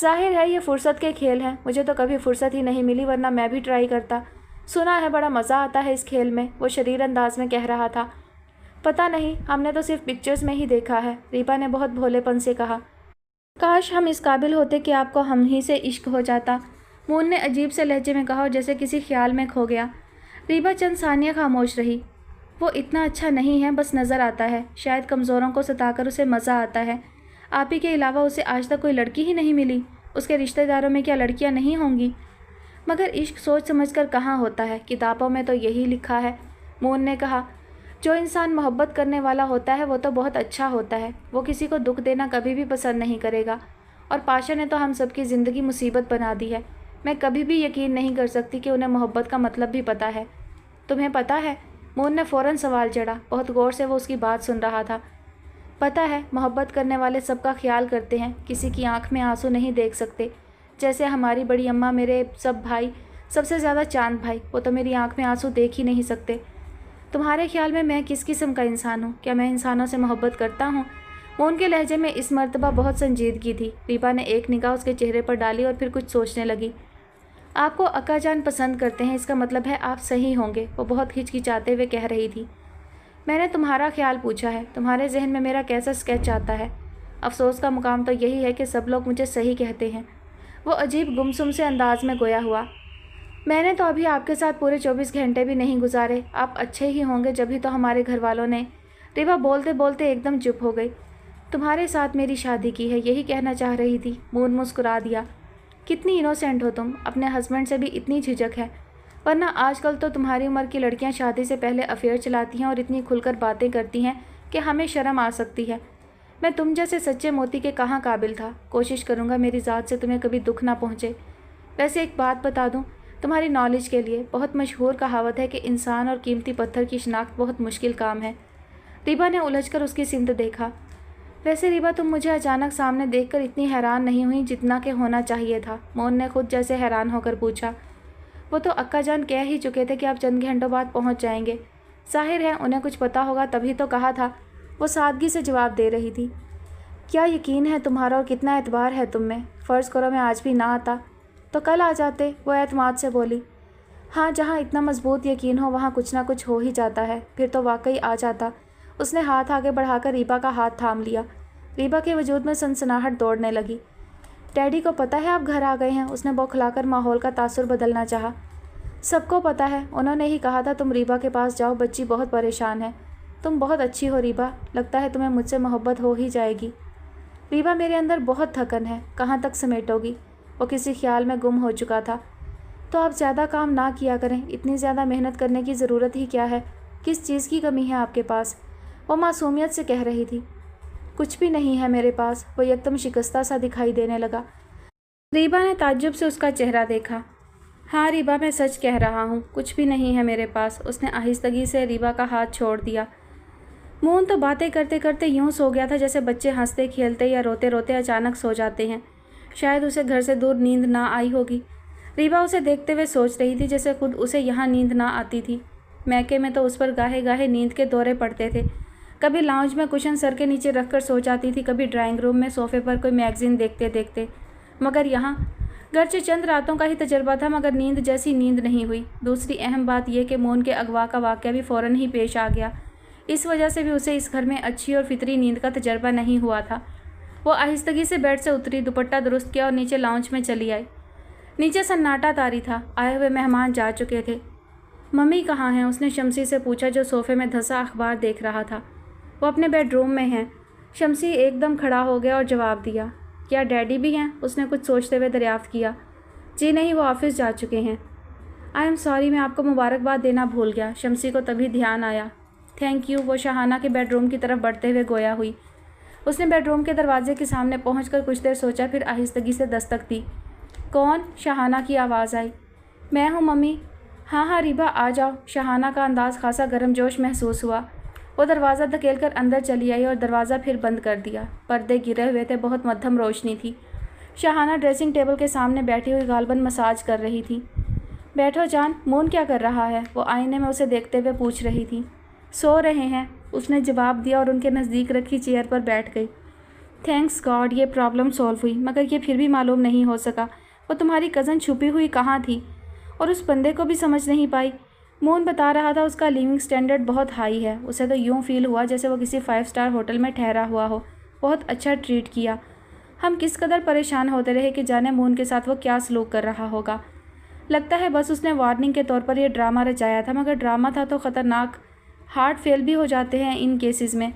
ظاہر ہے یہ فرصت کے کھیل ہیں، مجھے تو کبھی فرصت ہی نہیں ملی، ورنہ میں بھی ٹرائی کرتا۔ سنا ہے بڑا مزہ آتا ہے اس کھیل میں، وہ شریر انداز میں کہہ رہا تھا۔ پتہ نہیں، ہم نے تو صرف پکچرز میں ہی دیکھا ہے، ریبا نے بہت بھولے پن سے کہا۔ کاش ہم اس قابل ہوتے کہ آپ کو ہم ہی سے عشق ہو جاتا، مون نے عجیب سے لہجے میں کہا اور جیسے کسی خیال میں کھو گیا۔ ریبا چند ثانیہ خاموش رہی۔ وہ اتنا اچھا نہیں ہے، بس نظر آتا ہے، شاید کمزوروں کو ستا کر اسے مزہ آتا ہے۔ آپ ہی کے علاوہ اسے آج تک کوئی لڑکی ہی نہیں ملی، اس کے رشتہ داروں میں کیا لڑکیاں نہیں ہوں گی؟ مگر عشق سوچ سمجھ کر کہاں ہوتا ہے، کتابوں میں تو یہی لکھا ہے، مون نے کہا۔ جو انسان محبت کرنے والا ہوتا ہے وہ تو بہت اچھا ہوتا ہے، وہ کسی کو دکھ دینا کبھی بھی پسند نہیں کرے گا، اور پاشا نے تو ہم سب کی زندگی مصیبت بنا دی ہے۔ میں کبھی بھی یقین نہیں کر سکتی کہ انہیں محبت کا مطلب بھی پتہ ہے۔ تمہیں پتہ ہے؟ مون نے فوراً سوال چڑھا، بہت غور سے وہ اس کی بات سن رہا تھا۔ پتہ ہے، محبت کرنے والے سب کا خیال کرتے ہیں، کسی کی آنکھ میں آنسو نہیں دیکھ سکتے، جیسے ہماری بڑی اماں، میرے سب بھائی، سب سے زیادہ چاند بھائی، وہ تو میری آنکھ میں آنسو دیکھ ہی نہیں سکتے۔ تمہارے خیال میں کس قسم کا انسان ہوں؟ کیا میں انسانوں سے محبت کرتا ہوں؟ مون کے لہجے میں اس مرتبہ بہت سنجیدگی تھی۔ ریبا نے ایک نگاہ اس کے چہرے پر ڈالی اور پھر کچھ سوچنے لگی۔ آپ کو اکا جان پسند کرتے ہیں، اس کا مطلب ہے آپ صحیح ہوں گے، وہ بہت ہچکچاتے ہوئے کہہ رہی تھی۔ میں نے تمہارا خیال پوچھا ہے، تمہارے ذہن میں میرا کیسا اسکیچ آتا ہے؟ افسوس کا مقام تو یہی ہے کہ سب لوگ مجھے صحیح کہتے ہیں، وہ عجیب گمسم سے انداز میں گویا ہوا۔ میں نے تو ابھی آپ کے ساتھ پورے 24 گھنٹے بھی نہیں گزارے، آپ اچھے ہی ہوں گے، جبھی تو ہمارے گھر والوں نے… ریبا بولتے بولتے ایک دم چپ ہو گئی۔ تمہارے ساتھ میری شادی کی ہے، یہی کہنا چاہ رہی تھی، مون مسکرا دیا۔ کتنی انوسینٹ ہو تم، اپنے ہسبینڈ سے بھی اتنی جھجک ہے، ورنہ آج کل تو تمہاری عمر کی لڑکیاں شادی سے پہلے افیئر چلاتی ہیں اور اتنی کھل کر باتیں کرتی ہیں کہ ہمیں شرم آ سکتی ہے۔ میں تم جیسے سچے موتی کے کہاں قابل تھا، کوشش کروں گا میری ذات سے تمہیں کبھی دکھ نہ پہنچے۔ ویسے ایک بات بتا دوں تمہاری نالج کے لیے، بہت مشہور کہاوت ہے کہ انسان اور قیمتی پتھر کی شناخت بہت مشکل کام ہے۔ ریبا نے الجھ کر اس کی سمت دیکھا۔ ویسے ریبا تم مجھے اچانک سامنے دیکھ کر اتنی حیران نہیں ہوئی جتنا کہ ہونا چاہیے تھا، مون نے خود جیسے حیران ہو کر پوچھا۔ وہ تو اکا جان کہہ ہی چکے تھے کہ آپ چند گھنٹوں بعد پہنچ جائیں گے، ظاہر ہے انہیں کچھ پتہ ہوگا تبھی تو کہا تھا، وہ سادگی سے جواب دے رہی تھی۔ کیا یقین ہے تمہارا اور کتنا اعتبار ہے تم میں، فرض کرو میں آج بھی نہ آتا تو کل آ جاتے، وہ اعتماد سے بولی۔ ہاں، جہاں اتنا مضبوط یقین ہو وہاں کچھ نہ کچھ ہو ہی جاتا ہے، پھر تو واقعی آ جاتا۔ اس نے ہاتھ آگے بڑھا کر ریبا کا ہاتھ تھام لیا۔ ریبا کے وجود میں سنسناہٹ دوڑنے لگی۔ ڈیڈی کو پتہ ہے آپ گھر آ گئے ہیں؟ اس نے بوکھلا کر ماحول کا تاثر بدلنا چاہا۔ سب کو پتہ ہے، انہوں نے ہی کہا تھا تم ریبا کے پاس جاؤ، بچی بہت پریشان ہے۔ تم بہت اچھی ہو ریبا، لگتا ہے تمہیں مجھ سے محبت ہو ہی جائے گی۔ ریبا میرے اندر بہت تھکن ہے، کہاں تک سمیٹو گی؟ وہ کسی خیال میں گم ہو چکا تھا۔ تو آپ زیادہ کام نہ کیا کریں، اتنی زیادہ محنت کرنے کی ضرورت ہی کیا ہے؟ کس چیز کی کمی ہے آپ کے پاس؟ وہ معصومیت سے کہہ رہی تھی۔ کچھ بھی نہیں ہے میرے پاس، وہ یکدم شکستہ سا دکھائی دینے لگا۔ ریبا نے تعجب سے اس کا چہرہ دیکھا۔ ہاں ریبا، میں سچ کہہ رہا ہوں، کچھ بھی نہیں ہے میرے پاس، اس نے آہستگی سے ریبا کا ہاتھ چھوڑ دیا۔ मोहन तो बातें करते करते यूं सो गया था जैसे बच्चे हंसते खेलते या रोते रोते अचानक सो जाते हैं। शायद उसे घर से दूर नींद ना आई होगी। रीबा उसे देखते हुए सोच रही थी जैसे खुद उसे यहाँ नींद ना आती थी। मैके में तो उस पर गाहे गाहे नींद के दौरे पड़ते थे। कभी लाउंज में कुशन सर के नीचे रखकर सो जाती थी, कभी ड्राइंग रूम में सोफे पर कोई मैगजीन देखते देखते। मगर यहाँ गर्चे चंद रातों का ही तजर्बा था, मगर नींद जैसी नींद नहीं हुई। दूसरी अहम बात यह कि मोहन के अगवा का वाक़या भी फ़ौरन ही पेश आ गया। इस वजह से भी उसे इस घर में अच्छी और फितरी नींद का तजर्बा नहीं हुआ था। वो आहिस्तगी से बेड से उतरी, दुपट्टा दुरुस्त किया और नीचे लाउंज में चली आई। नीचे सन्नाटा तारी था। आए हुए मेहमान जा चुके थे। मम्मी कहाँ हैं? उसने शमसी से पूछा, जो सोफे में धंसा अखबार देख रहा था। वो अपने बेडरूम में हैं। शमसी एकदम खड़ा हो गया और जवाब दिया, क्या डैडी भी हैं? उसने कुछ सोचते हुए दरियाफ्त किया। जी नहीं, वो ऑफिस जा चुके हैं। आई एम सॉरी, मैं आपको मुबारकबाद देना भूल गया। शमसी को तभी ध्यान आया। Thank you. वो शहाना के बेडरूम की तरफ बढ़ते हुए गोया हुई। उसने बेडरूम के दरवाजे के सामने पहुंचकर कुछ देर सोचा, फिर आहिस्तगी से दस्तक दी। कौन? शहाना की आवाज़ आई। मैं हूँ मम्मी। हाँ हाँ रीबा, आ जाओ। शहाना का अंदाज खासा गर्मजोश महसूस हुआ। वो दरवाज़ा धकेलकर अंदर चली आई और दरवाज़ा फिर बंद कर दिया। पर्दे गिरे हुए थे, बहुत मध्यम रोशनी थी। शहाना ड्रेसिंग टेबल के सामने बैठी हुई गालबन मसाज कर रही थी। बैठो जान। मोहन क्या कर रहा है? वो आईने में उसे देखते हुए पूछ रही थी। सो रहे हैं, उसने जवाब दिया और उनके नज़दीक रखी चेयर पर बैठ गई। थैंक्स गॉड, ये प्रॉब्लम सॉल्व हुई, मगर ये फिर भी मालूम नहीं हो सका वो तुम्हारी कज़न छुपी हुई कहाँ थी, और उस बंदे को भी समझ नहीं पाई। मोहन बता रहा था उसका लिविंग स्टैंडर्ड बहुत हाई है। उसे तो यूँ फील हुआ जैसे वो किसी 5 स्टार होटल में ठहरा हुआ हो। बहुत अच्छा ट्रीट किया। हम किस कदर परेशान होते रहे कि जाने मोहन के साथ वो क्या सलूक कर रहा होगा। लगता है बस उसने वार्निंग के तौर पर यह ड्रामा रचाया था, मगर ड्रामा था तो ख़तरनाक। हार्ट फेल भी हो जाते हैं इन केसेस में।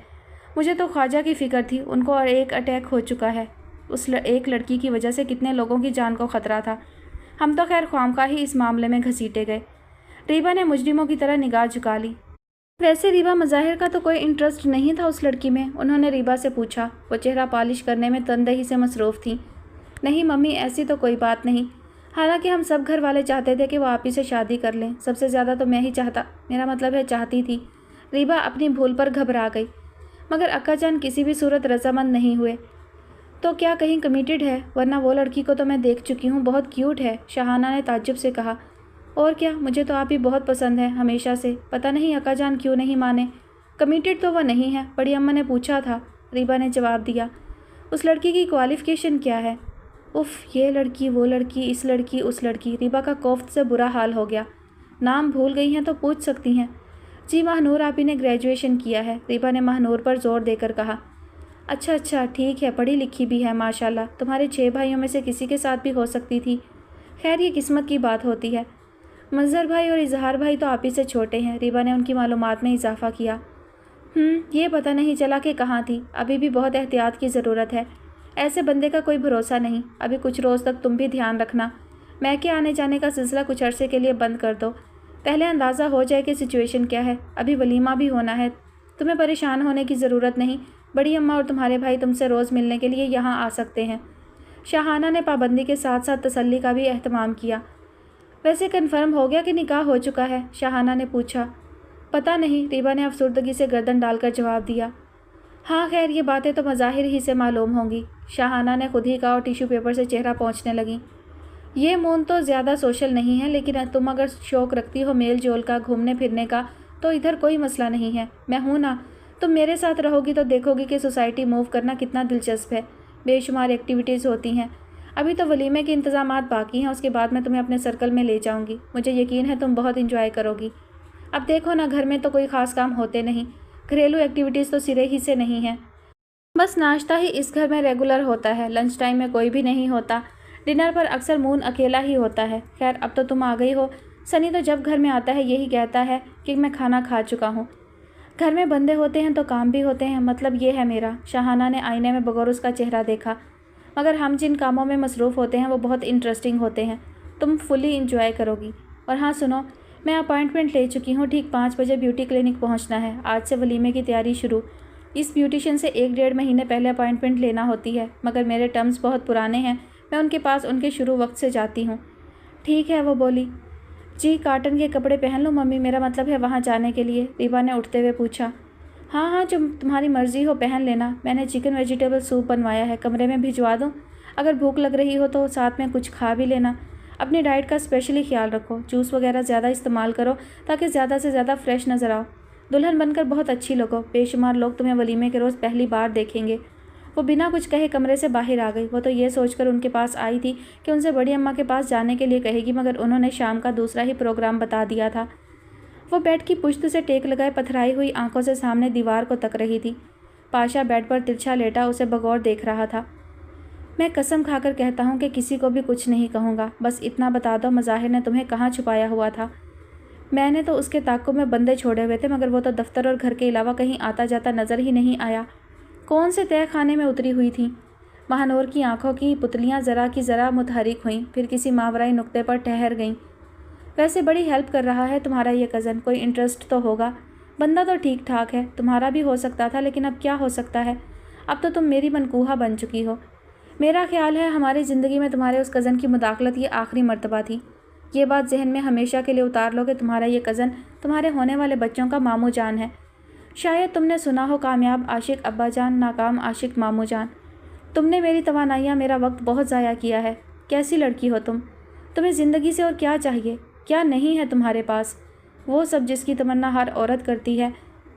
मुझे तो ख्वाजा की फ़िक्र थी, उनको और एक अटैक हो चुका है। उस एक लड़की की वजह से कितने लोगों की जान को ख़तरा था। हम तो खैर ख्वामखा ही इस मामले में घसीटे गए। रीबा ने मुजरिमों की तरह निगाह झुका ली। वैसे रीबा मज़ाहिर का तो कोई इंटरेस्ट नहीं था उस लड़की में, उन्होंने रीबा से पूछा। वो चेहरा पॉलिश करने में तनदही से मसरूफ़ थी। नहीं मम्मी, ऐसी तो कोई बात नहीं। हालांकि हम सब घर वाले चाहते थे कि वो आप ही से शादी कर लें। सबसे ज़्यादा तो मैं ही चाहता, मेरा मतलब है चाहती थी। रीबा अपनी भूल पर घबरा गई। मगर अक्का जान किसी भी सूरत रजामंद नहीं हुए। तो क्या कहीं कमिटेड है? वरना वो लड़की को तो मैं देख चुकी हूँ, बहुत क्यूट है, शहाना ने ताज्जुब से कहा। और क्या, मुझे तो आप ही बहुत पसंद है हमेशा से। पता नहीं अक्का जान क्यों नहीं माने। कमिटेड तो वह नहीं है, बड़ी अम्मा ने पूछा था, रीबा ने जवाब दिया। उस लड़की की क्वालिफ़िकेशन क्या है? उफ़, ये लड़की, वो लड़की, इस लड़की, उस लड़की। रीबा का कोफ्त से बुरा हाल हो गया। नाम भूल गई हैं तो पूछ सकती हैं। जी महानूर आपी ने ग्रेजुएशन किया है, रीबा ने महानूर पर जोर देकर कहा। अच्छा अच्छा, ठीक है, पढ़ी लिखी भी है माशाल्लाह। तुम्हारे 6 भाइयों में से किसी के साथ भी हो सकती थी। खैर ये किस्मत की बात होती है। मंजर भाई और इजहार भाई तो आप ही से छोटे हैं, रीबा ने उनकी मालूमात में इजाफा किया। ये पता नहीं चला कि कहाँ थी। अभी भी बहुत एहतियात की ज़रूरत है। ऐसे बंदे का कोई भरोसा नहीं। अभी कुछ रोज़ तक तुम भी ध्यान रखना। मैके आने जाने का सिलसिला कुछ अरसे के लिए बंद कर दो। पहले अंदाज़ा हो जाए कि सिचुएशन क्या है। अभी वलीमा भी होना है। तुम्हें परेशान होने की ज़रूरत नहीं। बड़ी अम्मा और तुम्हारे भाई तुमसे रोज़ मिलने के लिए यहाँ आ सकते हैं। शाहाना ने पाबंदी के साथ साथ तसल्ली का भी एहतमाम किया। वैसे कन्फर्म हो गया कि निकाह हो चुका है? शाहाना ने पूछा। पता नहीं, रीबा ने अफसुर्दगी से गर्दन डालकर जवाब दिया। हाँ खैर, ये बातें तो मज़ाहिर ही से मालूम होंगी, शाहाना ने खुद ही कहा और टिश्यू पेपर से चेहरा पोंछने लगी। ये मोन तो ज़्यादा सोशल नहीं है, लेकिन तुम अगर शौक़ रखती हो मेल जोल का, घूमने फिरने का, तो इधर कोई मसला नहीं है। मैं हूँ ना। तुम मेरे साथ रहोगी तो देखोगी कि सोसाइटी मूव करना कितना दिलचस्प है। बेशुमार एक्टिविटीज़ होती हैं। अभी तो वलीमे के इंतज़ामात बाकी हैं, उसके बाद मैं तुम्हें अपने सर्कल में ले जाऊँगी। मुझे यकीन है तुम बहुत इंजॉय करोगी। अब देखो ना, घर में तो कोई ख़ास काम होते नहीं। घरेलू एक्टिविटीज़ तो सिरे ही से नहीं हैं। बस नाश्ता ही इस घर में रेगुलर होता है। लंच टाइम में कोई भी नहीं होता। डिनर पर अक्सर मून अकेला ही होता है। खैर अब तो तुम आ गई हो। सनी तो जब घर में आता है यही कहता है कि मैं खाना खा चुका हूँ। घर में बंदे होते हैं तो काम भी होते हैं, मतलब ये है मेरा। शाहाना ने आईने में बगौर उसका चेहरा देखा। मगर हम जिन कामों में मसरूफ़ होते हैं वो बहुत इंटरेस्टिंग होते हैं। तुम फुली इंजॉय करोगी। और हाँ सुनो, मैं अपॉइंटमेंट ले चुकी हूँ। ठीक 5 बजे ब्यूटी क्लिनिक पहुँचना है। आज से वलीमे की तैयारी शुरू। इस ब्यूटिशियन से 1-1.5 महीने पहले अपॉइंटमेंट लेना होती है, मगर मेरे टर्म्स बहुत पुराने हैं। मैं उनके पास उनके शुरू वक्त से जाती हूँ। ठीक है, वो बोली। जी, कॉटन के कपड़े पहन लो मम्मी, मेरा मतलब है वहाँ जाने के लिए, रीबा ने उठते हुए पूछा। ہاں ہاں، جو تمہاری مرضی ہو پہن لینا، میں نے چکن ویجیٹیبل سوپ بنوایا ہے، کمرے میں بھجوا دوں؟ اگر بھوک لگ رہی ہو تو ساتھ میں کچھ کھا بھی لینا۔ اپنی ڈائٹ کا اسپیشلی خیال رکھو، جوس وغیرہ زیادہ استعمال کرو تاکہ زیادہ سے زیادہ فریش نظر آؤ۔ دلہن بن کر بہت اچھی لگو، بے شمار لوگ تمہیں ولیمے کے روز پہلی بار دیکھیں گے۔ وہ بنا کچھ کہے کمرے سے باہر آ گئی۔ وہ تو یہ سوچ کر ان کے پاس آئی تھی کہ ان سے بڑی اماں کے پاس جانے کے لیے کہے گی، مگر انہوں نے شام کا دوسرا ہی پروگرام بتا دیا تھا۔ وہ بیڈ کی پشت سے ٹیک لگائے پتھرائی ہوئی آنکھوں سے سامنے دیوار کو تک رہی تھی۔ پاشا بیڈ پر ترچھا لیٹا اسے بغور دیکھ رہا تھا۔ میں قسم کھا کر کہتا ہوں کہ کسی کو بھی کچھ نہیں کہوں گا، بس اتنا بتا دو مظاہر نے تمہیں کہاں چھپایا ہوا تھا؟ میں نے تو اس کے تعاقب میں بندے چھوڑے ہوئے تھے، مگر وہ تو دفتر اور گھر کے علاوہ کہیں آتا جاتا نظر ہی نہیں آیا۔ کون سے تہہ خانے میں اتری ہوئی تھیں؟ ماہنور کی آنکھوں کی پتلیاں ذرا کی ذرا متحرک ہوئیں، پھر کسی ماورائی نقطے پر ٹھہر گئیں۔ ویسے بڑی ہیلپ کر رہا ہے تمہارا یہ کزن، کوئی انٹرسٹ تو ہوگا۔ بندہ تو ٹھیک ٹھاک ہے، تمہارا بھی ہو سکتا تھا، لیکن اب کیا ہو سکتا ہے؟ اب تو تم میری منکوحہ بن چکی ہو۔ میرا خیال ہے ہماری زندگی میں تمہارے اس کزن کی مداخلت یہ آخری مرتبہ تھی۔ یہ بات ذہن میں ہمیشہ کے لیے اتار لو کہ تمہارا یہ کزن تمہارے ہونے والے بچوں کا ماموں جان ہے۔ شاید تم نے سنا ہو، کامیاب عاشق ابا جان، ناکام عاشق ماموں جان۔ تم نے میری توانائیاں، میرا وقت بہت ضائع کیا ہے۔ کیسی لڑکی ہو تم؟ تمہیں زندگی سے اور کیا چاہیے؟ کیا نہیں ہے تمہارے پاس؟ وہ سب جس کی تمنا ہر عورت کرتی ہے۔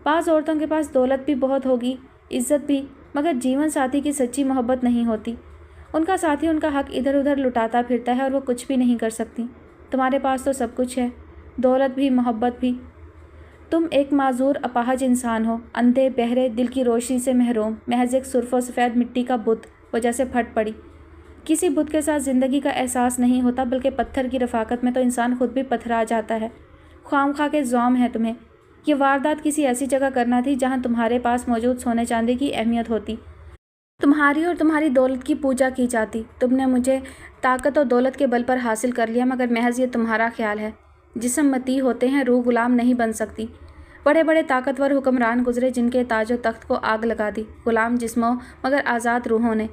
بعض عورتوں کے پاس دولت بھی بہت ہوگی، عزت بھی، مگر جیون ساتھی کی سچی محبت نہیں ہوتی۔ ان کا ساتھی ان کا حق ادھر ادھر لٹاتا پھرتا ہے اور وہ کچھ بھی نہیں کر سکتی۔ تمہارے پاس تو سب کچھ ہے، دولت بھی، محبت بھی۔ تم ایک معذور اپاہج انسان ہو، اندھے، بہرے، دل کی روشنی سے محروم، محض ایک سرخ و سفید مٹی کا بت۔ وہ جیسے پھٹ پڑی۔ کسی بت کے ساتھ زندگی کا احساس نہیں ہوتا، بلکہ پتھر کی رفاقت میں تو انسان خود بھی پتھرا جاتا ہے۔ خواہ مخواہ کے زوم ہے تمہیں۔ یہ واردات کسی ایسی جگہ کرنا تھی جہاں تمہارے پاس موجود سونے چاندی کی اہمیت ہوتی، تمہاری اور تمہاری دولت کی پوجا کی جاتی۔ تم نے مجھے طاقت اور دولت کے بل پر حاصل کر لیا، مگر محض یہ تمہارا خیال ہے۔ جسم مطیع ہوتے ہیں، روح غلام نہیں بن سکتی۔ بڑے بڑے طاقتور حکمران گزرے جن کے تاج و تخت کو آگ لگا دی، غلام جسموں مگر آزاد روحوں نے۔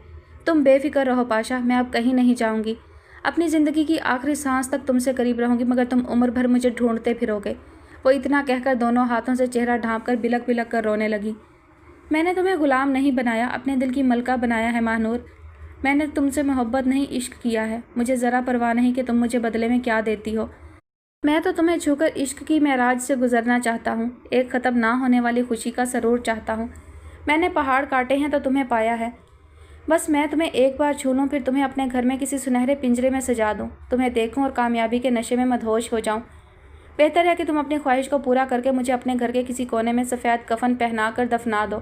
تم بے فکر رہو پاشا، میں اب کہیں نہیں جاؤں گی۔ اپنی زندگی کی آخری سانس تک تم سے قریب رہوں گی، مگر تم عمر بھر مجھے ڈھونڈتے پھرو گے۔ وہ اتنا کہہ کر دونوں ہاتھوں سے چہرہ ڈھانپ کر بلک بلک کر رونے لگی۔ میں نے تمہیں غلام نہیں بنایا، اپنے دل کی ملکہ بنایا ہے ماہنور۔ میں نے تم سے محبت نہیں، عشق کیا ہے۔ مجھے ذرا پرواہ نہیں کہ تم مجھے بدلے میں کیا دیتی ہو۔ میں تو تمہیں چھو کر عشق کی معراج سے گزرنا چاہتا ہوں، ایک ختم نہ ہونے والی خوشی کا سرور چاہتا ہوں۔ میں نے پہاڑ کاٹے ہیں تو تمہیں پایا ہے۔ بس میں تمہیں ایک بار چھو لوں، پھر تمہیں اپنے گھر میں کسی سنہرے پنجرے میں سجا دوں، تمہیں دیکھوں اور کامیابی کے نشے میں مدہوش ہو جاؤں۔ بہتر ہے کہ تم اپنی خواہش کو پورا کر کے مجھے اپنے گھر کے کسی کونے میں سفید کفن پہنا کر دفنا دو۔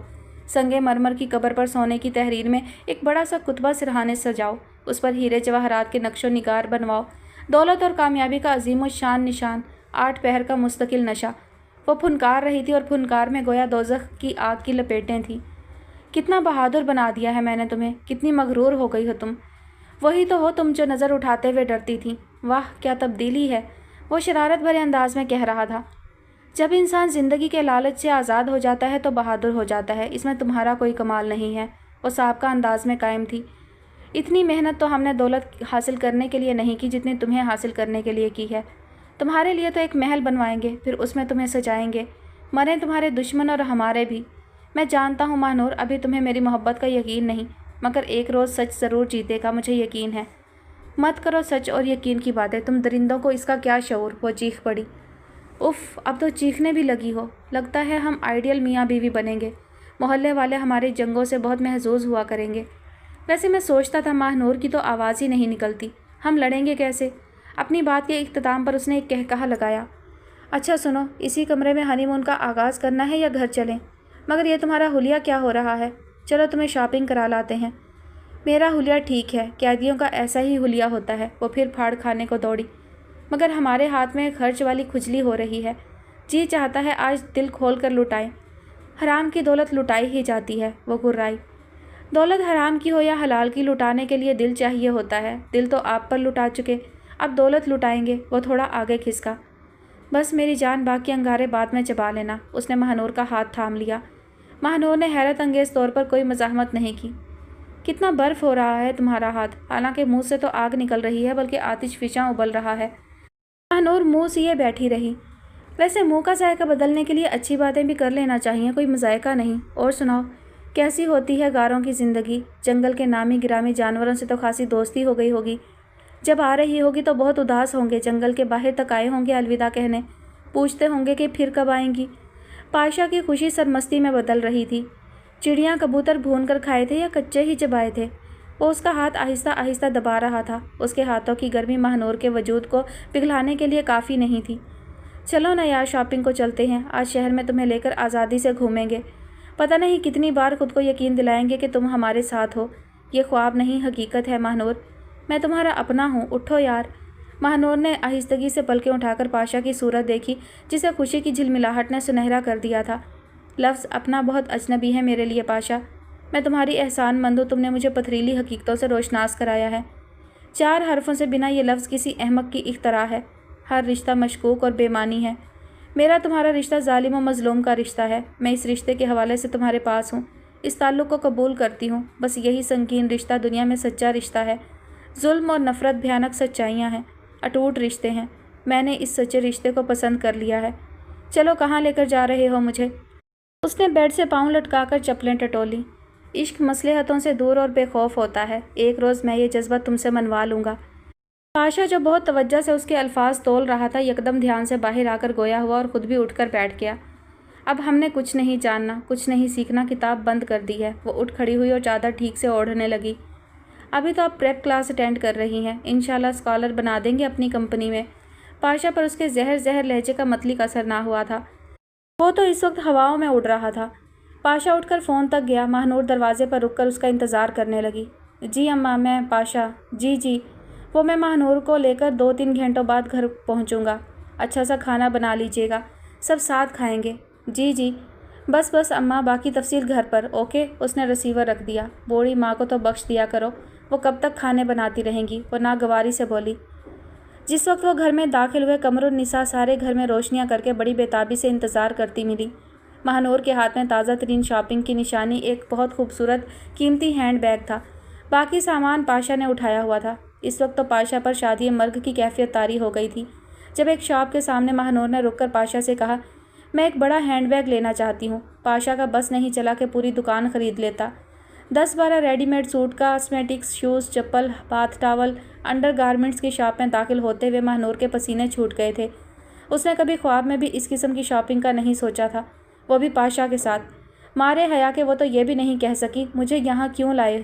سنگ مرمر کی قبر پر سونے کی تحریر میں ایک بڑا سا کتبہ سرہانے سجاؤ، اس پر ہیرے جواہرات کے نقش و نگار بنواؤ، دولت اور کامیابی کا عظیم الشان نشان، 8 پہر کا مستقل نشہ۔ وہ پھنکار رہی تھی اور پھنکار میں گویا دوزخ کی آگ کی لپیٹیں تھیں۔ کتنا بہادر بنا دیا ہے میں نے تمہیں، کتنی مغرور ہو گئی ہو تم۔ وہی تو ہو تم جو نظر اٹھاتے ہوئے ڈرتی تھی۔ واہ کیا تبدیلی ہے، وہ شرارت بھرے انداز میں کہہ رہا تھا۔ جب انسان زندگی کے لالچ سے آزاد ہو جاتا ہے تو بہادر ہو جاتا ہے، اس میں تمہارا کوئی کمال نہیں ہے۔ وہ سابقہ انداز میں قائم تھی۔ اتنی محنت تو ہم نے دولت حاصل کرنے کے لیے نہیں کی جتنی تمہیں حاصل کرنے کے لیے کی ہے۔ تمہارے لیے تو ایک محل بنوائیں گے، پھر اس میں تمہیں سجائیں گے، مریں تمہارے دشمن اور ہمارے بھی۔ میں جانتا ہوں ماہنور، ابھی تمہیں میری محبت کا یقین نہیں، مگر ایک روز سچ ضرور جیتے گا، مجھے یقین ہے۔ مت کرو سچ اور یقین کی باتیں، تم درندوں کو اس کا کیا شعور؟ وہ چیخ پڑی۔ اف، اب تو چیخنے بھی لگی ہو۔ لگتا ہے ہم آئیڈیل میاں بیوی بنیں گے، محلے والے ہماری جنگوں سے بہت محظوظ ہوا کریں گے۔ ویسے میں سوچتا تھا ماہنور کی تو آواز ہی نہیں نکلتی، ہم لڑیں گے کیسے؟ اپنی بات کے اختتام پر اس نے ایک کہکہا لگایا۔ اچھا سنو، اسی کمرے میں ہنی مون کا آغاز کرنا ہے یا گھر چلیں؟ مگر یہ تمہارا حلیہ کیا ہو رہا ہے؟ چلو تمہیں شاپنگ کرا لاتے ہیں۔ میرا حلیہ ٹھیک ہے، قیدیوں کا ایسا ہی حلیہ ہوتا ہے۔ وہ پھر پھاڑ کھانے کو دوڑی۔ مگر ہمارے ہاتھ میں خرچ والی کھجلی ہو رہی ہے، جی چاہتا ہے آج دل کھول کر لٹائیں۔ حرام کی دولت لٹائی ہی جاتی ہے، وہ گرائی۔ دولت حرام کی ہو یا حلال کی، لٹانے کے لیے دل چاہیے ہوتا ہے۔ دل تو آپ پر لٹا چکے، اب دولت لٹائیں گے۔ وہ تھوڑا آگے کھسکا۔ بس میری جان، باقی انگارے بعد میں چبا لینا۔ اس نے ماہنور کا ہاتھ تھام لیا۔ ماہنور نے حیرت انگیز طور پر کوئی مزاحمت نہیں کی۔ کتنا برف ہو رہا ہے تمہارا ہاتھ، حالانکہ منہ سے تو آگ نکل رہی ہے، بلکہ آتش فشاں ابل رہا ہے۔ ماہنور منہ سیے بیٹھی رہی۔ वैसे मुंह का जायका बदलने के लिए अच्छी बातें भी कर लेना चाहिए, कोई मज़ायका नहीं। और सुनाओ, कैसी होती है गारों की ज़िंदगी? जंगल के नामी गिरामी जानवरों से तो खासी दोस्ती हो गई होगी। जब आ रही होगी तो बहुत उदास होंगे, जंगल के बाहर तक आए होंगे अलविदा कहने। पूछते होंगे कि फिर कब आएंगी। पाशा की खुशी सरमस्ती में बदल रही थी। चिड़ियाँ कबूतर भून कर खाए थे या कच्चे ही चबाए थे? वो उसका हाथ आहिस्ता आहिस्ता दबा रहा था। उसके हाथों की गर्मी महानूर के वजूद को पिघलाने के लिए काफ़ी नहीं थी। चलो ना यार, शॉपिंग को चलते हैं। आज शहर में तुम्हें लेकर आज़ादी से घूमेंगे। पता नहीं कितनी बार खुद को यकीन दिलाएंगे कि तुम हमारे साथ हो। ये ख्वाब नहीं, हकीकत है महानूर। मैं तुम्हारा अपना हूँ, उठो यार। महानूर ने आहिस्तगी से पलकें उठाकर पाशा की सूरत देखी, जिसे खुशी की झिलमिलाहट ने सुनहरा कर दिया था। लफ्ज़ अपना बहुत अजनबी है मेरे लिए पाशा। मैं तुम्हारी एहसानमंद हूँ, तुमने मुझे पथरीली हकीकतों से रोशनास कराया है। 4 हरफों से बिना ये लफ्ज़ किसी अहमक की इख्तरा है। हर रिश्ता मशकूक और बेमानी है। मेरा तुम्हारा रिश्ता जालिम और मज़लूम का रिश्ता है। मैं इस रिश्ते के हवाले से तुम्हारे पास हूँ। इस ताल्लुक़ को कबूल करती हूँ। बस यही संगीन रिश्ता दुनिया में सच्चा रिश्ता है। जुल्म और नफ़रत भयानक सच्चाइयाँ हैं, अटूट रिश्ते हैं। मैंने इस सच्चे रिश्ते को पसंद कर लिया है। चलो, कहाँ लेकर जा रहे हो मुझे? उसने बेड से पाँव लटकाकर चप्पलें टटोली। इश्क मसलहतों से दूर और बेखौफ होता है। एक रोज़ मैं ये जज्बा तुमसे मनवा लूँगा। पाशा जो बहुत तवज्जो से उसके अल्फाज तोल रहा था, यकदम ध्यान से बाहर आकर गोया हुआ और ख़ुद भी उठकर बैठ गया। अब हमने कुछ नहीं जानना, कुछ नहीं सीखना, किताब बंद कर दी है। वो उठ खड़ी हुई और चादर ठीक से ओढ़ने लगी। अभी तो आप प्रेप क्लास अटेंड कर रही हैं, इंशाल्लाह स्कॉलर बना देंगे अपनी कंपनी में। पाशा पर उसके जहर लहजे का मतली असर ना हुआ था। वो तो इस वक्त हवाओं में उड़ रहा था। पाशा उठकर फ़ोन तक गया। महानूर दरवाजे पर रुककर उसका इंतज़ार करने लगी। जी अम्मा, मैं पाशा। जी। वो मैं महानूर को लेकर 2-3 घंटों बाद घर पहुंचूंगा। अच्छा सा खाना बना लीजिएगा, सब साथ खाएंगे। जी। बस अम्मा, बाकी तफसील घर पर। ओके। उसने रिसीवर रख दिया। बूढ़ी माँ को तो बख्श दिया करो, वो कब तक खाने बनाती रहेंगी? वो नागवारी से बोली। जिस वक्त वो घर में दाखिल हुए, कमरुन्निसा सारे घर में रोशनियाँ करके बड़ी बेताबी से इंतज़ार करती मिली। महानूर के हाथ में ताज़ा तरीन शॉपिंग की निशानी एक बहुत खूबसूरत कीमती हैंड बैग था। बाकी सामान पाशा ने उठाया हुआ था। इस वक्त तो पाशा पर शादी मर्ग की कैफियत तारी हो गई थी। जब एक शॉप के सामने महानूर ने रुककर पाशा से कहा, मैं एक बड़ा हैंडबैग लेना चाहती हूँ। पाशा का बस नहीं चला कि पूरी दुकान खरीद लेता। 10-12 रेडीमेड सूट, कॉस्मेटिक्स, शूज़, चप्पल, बाथ टावल, अंडर गारमेंट्स की शॉप में दाखिल होते हुए महानूर के पसीने छूट गए थे। उसने कभी ख्वाब में भी इस किस्म की शॉपिंग का नहीं सोचा था, वो भी पाशा के साथ। मारे हया के वो तो ये भी नहीं कह सकी, मुझे यहाँ क्यों लाए?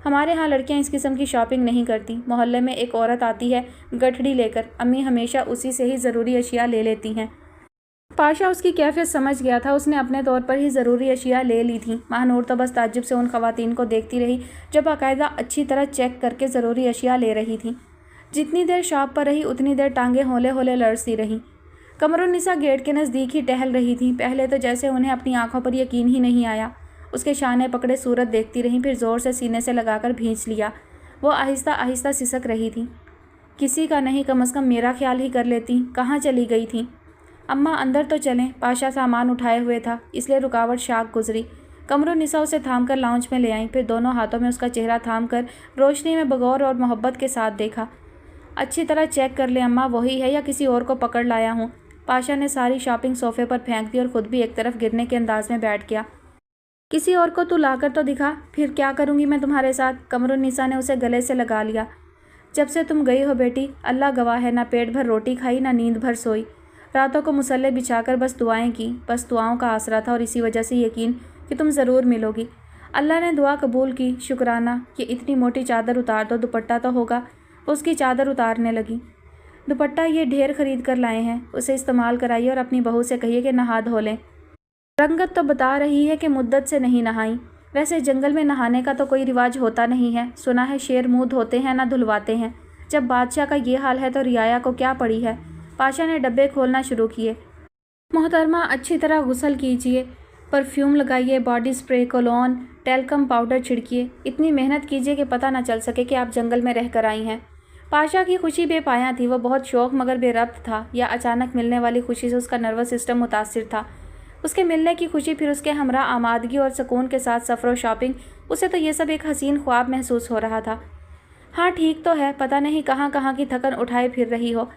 हमारे यहाँ लड़कियाँ इस किस्म की शॉपिंग नहीं करती। मोहल्ले में एक औरत आती है गठड़ी लेकर, अम्मी हमेशा उसी से ही ज़रूरी अशिया ले लेती हैं। पाशा उसकी कैफियत समझ गया था। उसने अपने तौर पर ही ज़रूरी अशिया ले ली थी। महानूर तो बस ताज्जुब से उन ख़वातीन को देखती रही जो बाकायदा अच्छी तरह चेक करके ज़रूरी अशिया ले रही थी। जितनी देर शॉप पर रही उतनी देर टांगें होले होले लड़ती रहीं। कमरुन्निसा गेट के नज़दीक ही टहल रही थी। पहले तो जैसे उन्हें अपनी आंखों पर यकीन ही नहीं आया। उसके शाने पकड़े सूरत देखती रहीं, फिर ज़ोर से सीने से लगाकर भींच लिया। वो आहिस्ता आहिस्ता सिसक रही थी। किसी का नहीं, कम अज़ कम मेरा ख्याल ही कर लेती। कहाँ चली गई थी? अम्मा अंदर तो चलें। पाशा सामान उठाए हुए था, इसलिए रुकावट शाक गुजरी। कमरुन्निसा उसे थामकर लाउंज में ले आई, फिर दोनों हाथों में उसका चेहरा थामकर रोशनी में बगौर और मोहब्बत के साथ देखा। अच्छी तरह चेक कर ले अम्मा, वही है या किसी और को पकड़ लाया हूँ? पाशा ने सारी शॉपिंग सोफे पर फेंक दी और ख़ुद भी एक तरफ गिरने के अंदाज में बैठ गया। किसी और को तू लाकर तो दिखा, फिर क्या करूँगी मैं तुम्हारे साथ? कमरुन्निसा ने उसे गले से लगा लिया। जब से तुम गई हो बेटी, अल्लाह गवाह है, ना पेट भर रोटी खाई ना नींद भर सोई। रातों को मुसल्ले बिछाकर बस दुआएं की, बस दुआओं का आसरा था और इसी वजह से यकीन कि तुम ज़रूर मिलोगी। अल्लाह ने दुआ कबूल की, शुक्राना। ये इतनी मोटी चादर उतार दो, दुपट्टा तो होगा। उसकी चादर उतारने लगी। दुपट्टा ये ढेर खरीद कर लाए हैं, उसे इस्तेमाल कराइए और अपनी बहू से कहिए कि नहा धो लें। रंगत तो बता रही है कि मुद्दत से नहीं नहाई। वैसे जंगल में नहाने का तो कोई रिवाज होता नहीं है, सुना है शेर मुँह धोते हैं ना धुलवाते हैं। जब बादशाह का ये हाल है तो रियाया को क्या पड़ी है? पाशा ने डब्बे खोलना शुरू किए। मोहतरमा अच्छी तरह गुस्ल कीजिए, परफ्यूम लगाइए, body spray, cologne, talcum powder छिड़किए। इतनी मेहनत कीजिए कि पता न चल सके कि आप जंगल में रह कर आई हैं। पाशा की खुशी बेपाया थी। वो बहुत शौक मगर बेरब्त था, या अचानक मिलने वाली खुशी से उसका नर्वस सिस्टम मुतासिर था। उसके मिलने की खुशी, फिर उसके हमरा आमादगी और सुकून के साथ सफ़र और शॉपिंग, उसे तो ये सब एक हसीन ख्वाब महसूस हो रहा था। हाँ ठीक तो है, पता नहीं कहाँ कहाँ की थकन उठाए फिर रही हो।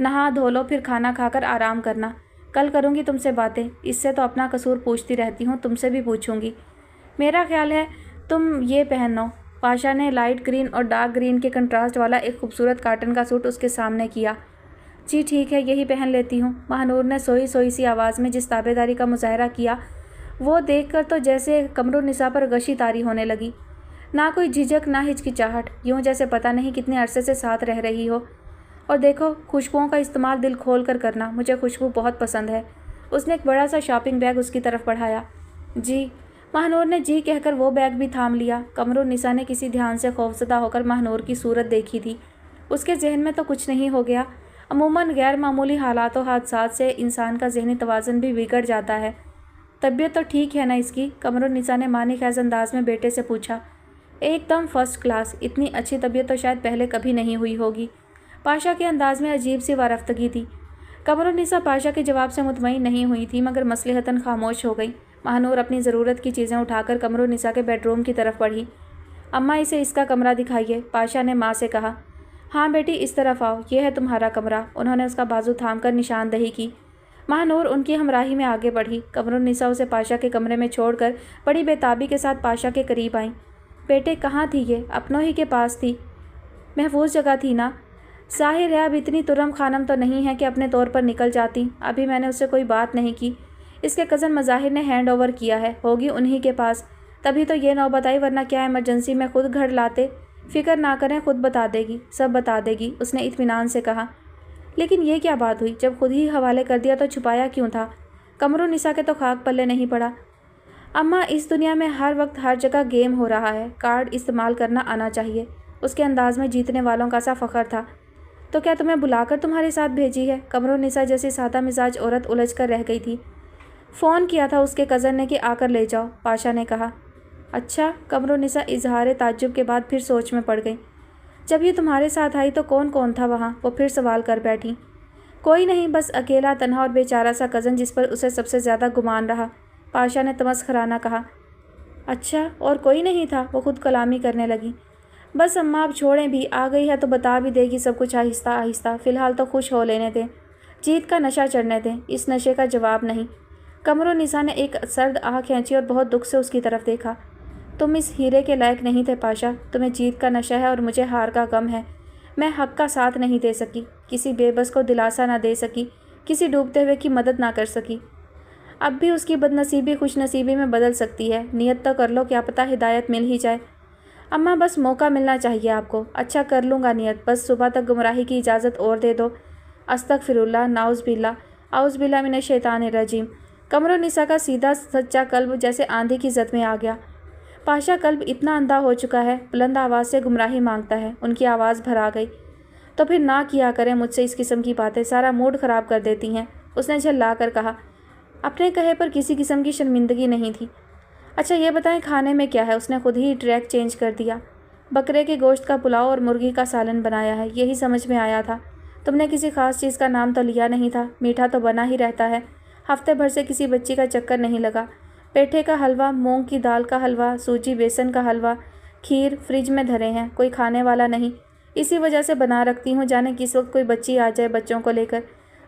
नहा धो लो, फिर खाना खाकर आराम करना। कल करूँगी तुमसे बातें। इससे तो अपना कसूर पूछती रहती हूँ, तुमसे भी पूछूँगी। मेरा ख्याल है तुम ये पहनो। पाशा ने लाइट ग्रीन और डार्क ग्रीन के कंट्रास्ट वाला एक खूबसूरत कॉटन का सूट उसके सामने किया। जी ठीक है, यही पहन लेती हूँ। महानूर ने सोई सोई सी आवाज़ में जिस ताबेदारी का मुजाहरा किया वो देखकर तो जैसे कमरुन्निसा पर गशी तारी होने लगी। ना कोई झिझक ना हिचकिचाहट, यूँ जैसे पता नहीं कितने अरसे से साथ रह रही हो। और देखो, खुशबुओं का इस्तेमाल दिल खोल कर करना, मुझे खुशबू बहुत पसंद है। उसने एक बड़ा सा शॉपिंग बैग उसकी तरफ बढ़ाया। जी। महानूर ने जी कहकर वो बैग भी थाम लिया। कमरुन्निसा ने किसी ध्यान से खौफजदा होकर महानूर की सूरत देखी थी। उसके जहन में तो कुछ नहीं हो गया। अमूमन गैर मामूली हालात व हादसात से इंसान का ज़हनी तवाज़ुन भी बिगड़ जाता है। तबीयत तो ठीक है ना इसकी? कमरुन्निसा ने मानी खैज़ अंदाज में बेटे से पूछा। एकदम फर्स्ट क्लास। इतनी अच्छी तबीयत तो शायद पहले कभी नहीं हुई होगी। पाशा के अंदाज में अजीब सी वारफ्तगी थी। कमरुन्निसा पाशा के जवाब से मुतमईन नहीं हुई थी, मगर मसलहतन खामोश हो गई। महानूर अपनी ज़रूरत की चीज़ें उठाकर कमरुन्निसा के बेडरूम की तरफ बढ़ी। अम्मा, इसे इसका कमरा दिखाइए, पाशा ने माँ से कहा। हाँ बेटी, इस तरफ आओ, यह है तुम्हारा कमरा। उन्होंने उसका बाजू थामकर निशानदही की। महानूर उनकी हमराही में आगे बढ़ी। कमरुन्निसा उसे पाशा के कमरे में छोड़कर बड़ी बेताबी के साथ पाशा के करीब आई। बेटे, कहाँ थी ये? अपनों ही के पास थी। महफूज जगह थी ना? ज़ाहिर है अब इतनी तुरम खानम तो नहीं है कि अपने तौर पर निकल जाती। अभी मैंने उससे कोई बात नहीं की। इसके कज़न मज़ाहिर ने हैंड ओवर किया है, होगी उन्हीं के पास। तभी तो ये नौबत आई, वरना क्या इमरजेंसी में खुद घर लाते। फ़िक्र ना करें, खुद बता देगी, सब बता देगी, उसने इत्मीनान से कहा। लेकिन ये क्या बात हुई? जब खुद ही हवाले कर दिया तो छुपाया क्यों था? कमरुन्निसा के तो खाक पल्ले नहीं पड़ा। अम्मा, इस दुनिया में हर वक्त हर जगह गेम हो रहा है, कार्ड इस्तेमाल करना आना चाहिए। उसके अंदाज में जीतने वालों का सा फ़ख्र था। तो क्या तुम्हें बुलाकर तुम्हारे साथ भेजी है? कमरुन्निसा जैसी सादा मिजाज औरत उलझ कर रह गई थी। फ़ोन किया था उसके कज़न ने कि आकर ले जाओ, पाशा ने कहा। अच्छा। कमरुन्निसा इजहार ताज्जुब के बाद फिर सोच में पड़ गई। जब ये तुम्हारे साथ आई तो कौन कौन था वहाँ? वो फिर सवाल कर बैठी। कोई नहीं, बस अकेला तन्हा और बेचारा सा कज़न जिस पर उसे सबसे ज़्यादा गुमान रहा, पाशा ने तमस्खराना कहा। अच्छा, और कोई नहीं था? वो खुद कलामी करने लगी। बस अम्मा, अब छोड़ें भी, आ गई है तो बता भी देगी सब कुछ आहिस्ता आहिस्ता। फ़िलहाल तो खुश हो लेने दें, जीत का नशा चढ़ने दें। इस नशे का जवाब नहीं। कमरुन्निसा ने एक सर्द आह खींची और बहुत दुख से उसकी तरफ देखा। तुम इस हीरे के लायक नहीं थे पाशा। तुम्हें जीत का नशा है और मुझे हार का गम है। मैं हक का साथ नहीं दे सकी, किसी बेबस को दिलासा ना दे सकी, किसी डूबते हुए की मदद ना कर सकी। अब भी उसकी बदनसीबी खुशनसीबी में बदल सकती है। नियत तो कर लो, क्या पता हिदायत मिल ही जाए। अम्मा, बस मौका मिलना चाहिए आपको। अच्छा, कर लूँगा नियत, बस सुबह तक गुमराही की इजाज़त और दे दो। अस्तगफिरुल्लाह, नाउज़ बिल्ला मिनश शैतानिर रजीम। कमरुन्निसा का सीधा सच्चा कल्ब जैसे आंधी की जद में आ गया। पाशा कल्ब इतना अंधा हो चुका है, बुलंद आवाज़ से गुमराही मांगता है। उनकी आवाज़ भर आ गई। तो फिर ना किया करें मुझसे इस किस्म की बातें, सारा मूड ख़राब कर देती हैं, उसने झल्ला कर कहा। अपने कहे पर किसी किस्म की शर्मिंदगी नहीं थी। अच्छा ये बताएं, खाने में क्या है? उसने खुद ही ट्रैक चेंज कर दिया। बकरे के गोश्त का पुलाव और मुर्गी का सालन बनाया है, यही समझ में आया था। तुमने किसी ख़ास चीज़ का नाम तो लिया नहीं था। मीठा तो बना ही रहता है। हफ्ते भर से किसी बच्ची का चक्कर नहीं लगा। पेठे का हलवा, मूंग की दाल का हलवा, सूजी बेसन का हलवा, खीर फ्रिज में धरे हैं, कोई खाने वाला नहीं। इसी वजह से बना रखती हूँ, जाने किस वक्त कोई बच्ची आ जाए बच्चों को लेकर।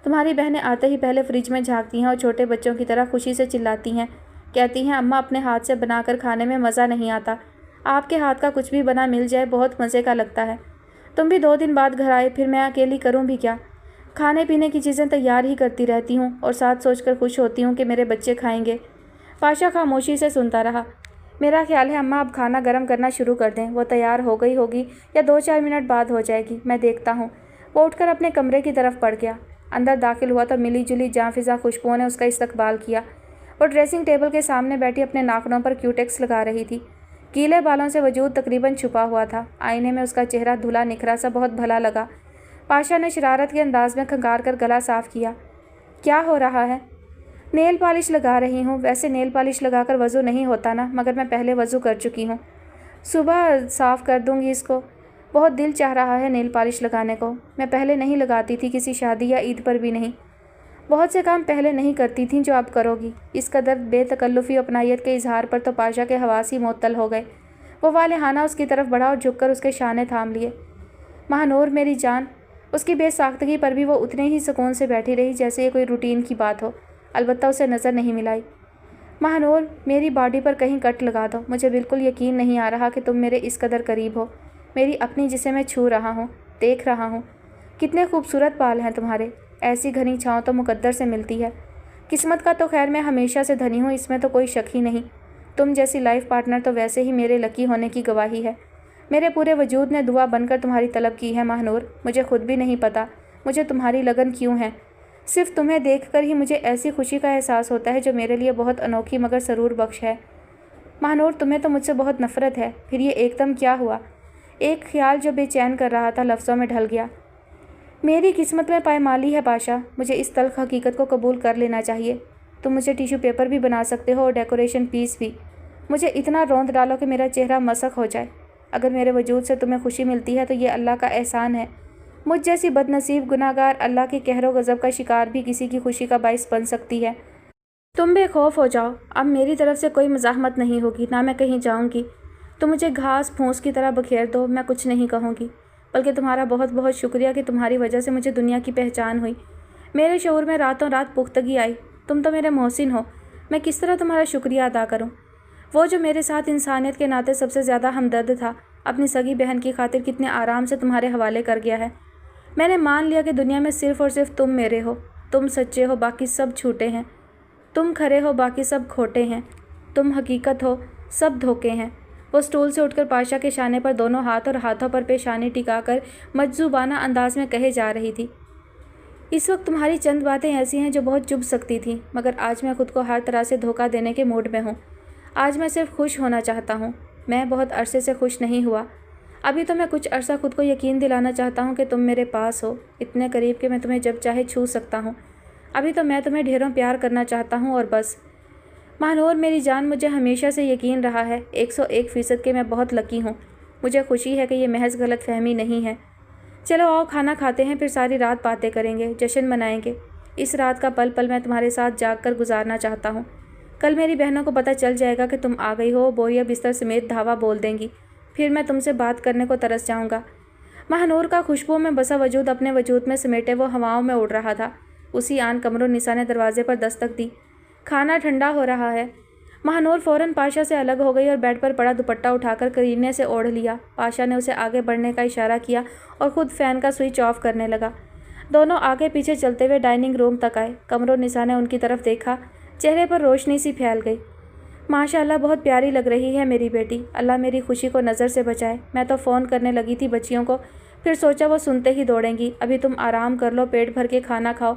तुम्हारी बहनें आते ही पहले फ्रिज में झांकती हैं और छोटे बच्चों की तरह खुशी से चिल्लाती हैं, कहती हैं अम्मा अपने हाथ से बनाकर खाने में मज़ा नहीं आता। आपके हाथ का कुछ भी बना मिल जाए बहुत मज़े का लगता है। तुम भी 2 दिन बाद घर आए, फिर मैं अकेली करूँ भी क्या? खाने पीने की चीज़ें तैयार ही करती रहती हूँ और साथ सोचकर खुश होती हूँ कि मेरे बच्चे खाएंगे। पाशा खामोशी से सुनता रहा। मेरा ख्याल है अम्मा अब खाना गर्म करना शुरू कर दें, वो तैयार हो गई होगी या 2-4 मिनट बाद हो जाएगी, मैं देखता हूँ। वो उठकर अपने कमरे की तरफ बढ़ गया। अंदर दाखिल हुआ तो मिली जुली जाँ-फिज़ा खुशबुओं ने उसका इस्तकबाल किया। वो ड्रेसिंग टेबल के सामने बैठी अपने नाखूनों पर क्यूटेक्स लगा रही थी। गीले बालों से वजूद तकरीबन छुपा हुआ था। आईने में उसका चेहरा धुला निखरा सा बहुत भला लगा। पाशा ने शरारत के अंदाज में खंगार कर गला साफ़ किया। क्या हो रहा है? नेल पॉलिश लगा रही हूँ। वैसे नेल पॉलिश लगाकर वज़ू नहीं होता ना, मगर मैं पहले वज़ू कर चुकी हूँ। सुबह साफ़ कर दूँगी इसको। बहुत दिल चाह रहा है नेल पॉलिश लगाने को। मैं पहले नहीं लगाती थी, किसी शादी या ईद पर भी नहीं। बहुत से काम पहले नहीं करती थी जो अब करोगी। इस कदर बेतकल्लुफ़ी अपनायत के इजहार पर तो पाशा के हवास ही मुअत्तल हो गए। वो वालेहाना उसकी तरफ बढ़ा और झुककर उसके शाने थाम लिए। महानूर मेरी जान, اس کی بے ساختگی پر بھی وہ اتنے ہی سکون سے بیٹھی رہی جیسے یہ کوئی روٹین کی بات ہو، البتہ اسے نظر نہیں ملائی۔ ماہنور، میری باڈی پر کہیں کٹ لگا دو، مجھے بالکل یقین نہیں آ رہا کہ تم میرے اس قدر قریب ہو، میری اپنی جسے میں چھو رہا ہوں، دیکھ رہا ہوں۔ کتنے خوبصورت بال ہیں تمہارے، ایسی گھنی چھاؤں تو مقدر سے ملتی ہے۔ قسمت کا تو خیر میں ہمیشہ سے دھنی ہوں، اس میں تو کوئی شک ہی نہیں۔ تم جیسی لائف پارٹنر تو ویسے ہی میرے لکی ہونے کی گواہی ہے۔ میرے پورے وجود نے دعا بن کر تمہاری طلب کی ہے ماہنور، مجھے خود بھی نہیں پتا مجھے تمہاری لگن کیوں ہے۔ صرف تمہیں دیکھ کر ہی مجھے ایسی خوشی کا احساس ہوتا ہے جو میرے لیے بہت انوکھی مگر سرور بخش ہے۔ ماہنور، تمہیں تو مجھ سے بہت نفرت ہے، پھر یہ ایک دم کیا ہوا؟ ایک خیال جو بے چین کر رہا تھا لفظوں میں ڈھل گیا۔ میری قسمت میں پائمالی ہے پاشا، مجھے اس تلخ حقیقت کو قبول کر لینا چاہیے۔ تم مجھے ٹیشو پیپر بھی بنا سکتے ہو اور ڈیکوریشن پیس بھی۔ مجھے اتنا روند ڈالو کہ میرا چہرہ مسخ ہو جائے۔ اگر میرے وجود سے تمہیں خوشی ملتی ہے تو یہ اللہ کا احسان ہے۔ مجھ جیسی بد نصیب گناہگار اللہ کے قہر و غضب کا شکار بھی کسی کی خوشی کا باعث بن سکتی ہے۔ تم بے خوف ہو جاؤ، اب میری طرف سے کوئی مزاحمت نہیں ہوگی، نہ میں کہیں جاؤں گی۔ تم مجھے گھاس پھوس کی طرح بکھیر دو، میں کچھ نہیں کہوں گی، بلکہ تمہارا بہت بہت شکریہ کہ تمہاری وجہ سے مجھے دنیا کی پہچان ہوئی، میرے شعور میں راتوں رات پختگی آئی۔ تم تو میرے محسن ہو، میں کس طرح تمہارا شکریہ ادا کروں؟ وہ جو میرے ساتھ انسانیت کے ناطے سب سے زیادہ ہمدرد تھا، اپنی سگی بہن کی خاطر کتنے آرام سے تمہارے حوالے کر گیا ہے۔ میں نے مان لیا کہ دنیا میں صرف اور صرف تم میرے ہو، تم سچے ہو، باقی سب جھوٹے ہیں، تم کھرے ہو، باقی سب کھوٹے ہیں، تم حقیقت ہو، سب دھوکے ہیں۔ وہ سٹول سے اٹھ کر پاشا کے شانے پر دونوں ہاتھ اور ہاتھوں پر پیشانی ٹکا کر مجذوبانہ انداز میں کہے جا رہی تھی۔ اس وقت تمہاری چند باتیں ایسی ہیں جو بہت چبھ سکتی تھیں، مگر آج میں خود کو ہر طرح سے دھوکہ دینے کے موڈ میں ہوں۔ آج میں صرف خوش ہونا چاہتا ہوں۔ میں بہت عرصے سے خوش نہیں ہوا۔ ابھی تو میں کچھ عرصہ خود کو یقین دلانا چاہتا ہوں کہ تم میرے پاس ہو، اتنے قریب کہ میں تمہیں جب چاہے چھو سکتا ہوں۔ ابھی تو میں تمہیں ڈھیروں پیار کرنا چاہتا ہوں اور بس۔ ماہنور میری جان، مجھے ہمیشہ سے یقین رہا ہے 101% کہ میں بہت لکی ہوں۔ مجھے خوشی ہے کہ یہ محض غلط فہمی نہیں ہے۔ چلو آؤ کھانا کھاتے ہیں، پھر ساری رات باتیں کریں گے، جشن منائیں گے۔ اس رات کا پل پل میں تمہارے ساتھ جاگ کر گزارنا چاہتا ہوں۔ کل میری بہنوں کو پتہ چل جائے گا کہ تم آ گئی ہو، بوریا بستر سمیت دھاوا بول دیں گی، پھر میں تم سے بات کرنے کو ترس جاؤں گا۔ ماہنور کا خوشبو میں بسا وجود اپنے وجود میں سمیٹے وہ ہواؤں میں اڑ رہا تھا۔ اسی آن قمرالنساء نے دروازے پر دستک دی۔ کھانا ٹھنڈا ہو رہا ہے۔ ماہنور فوراً پاشا سے الگ ہو گئی اور بیڈ پر پڑا دوپٹہ اٹھا کر کرینے سے اوڑھ لیا۔ پاشا نے اسے آگے بڑھنے کا اشارہ کیا اور خود فین کا سوئچ آف کرنے لگا۔ دونوں آگے پیچھے چلتے ہوئے ڈائننگ روم تک آئے۔ قمرالنساء نے ان کی طرف دیکھا، چہرے پر روشنی سی پھیل گئی۔ ماشاء اللہ بہت پیاری لگ رہی ہے میری بیٹی، اللہ میری خوشی کو نظر سے بچائے۔ میں تو فون کرنے لگی تھی بچیوں کو، پھر سوچا وہ سنتے ہی دوڑیں گی۔ ابھی تم آرام کر لو، پیٹ بھر کے کھانا کھاؤ،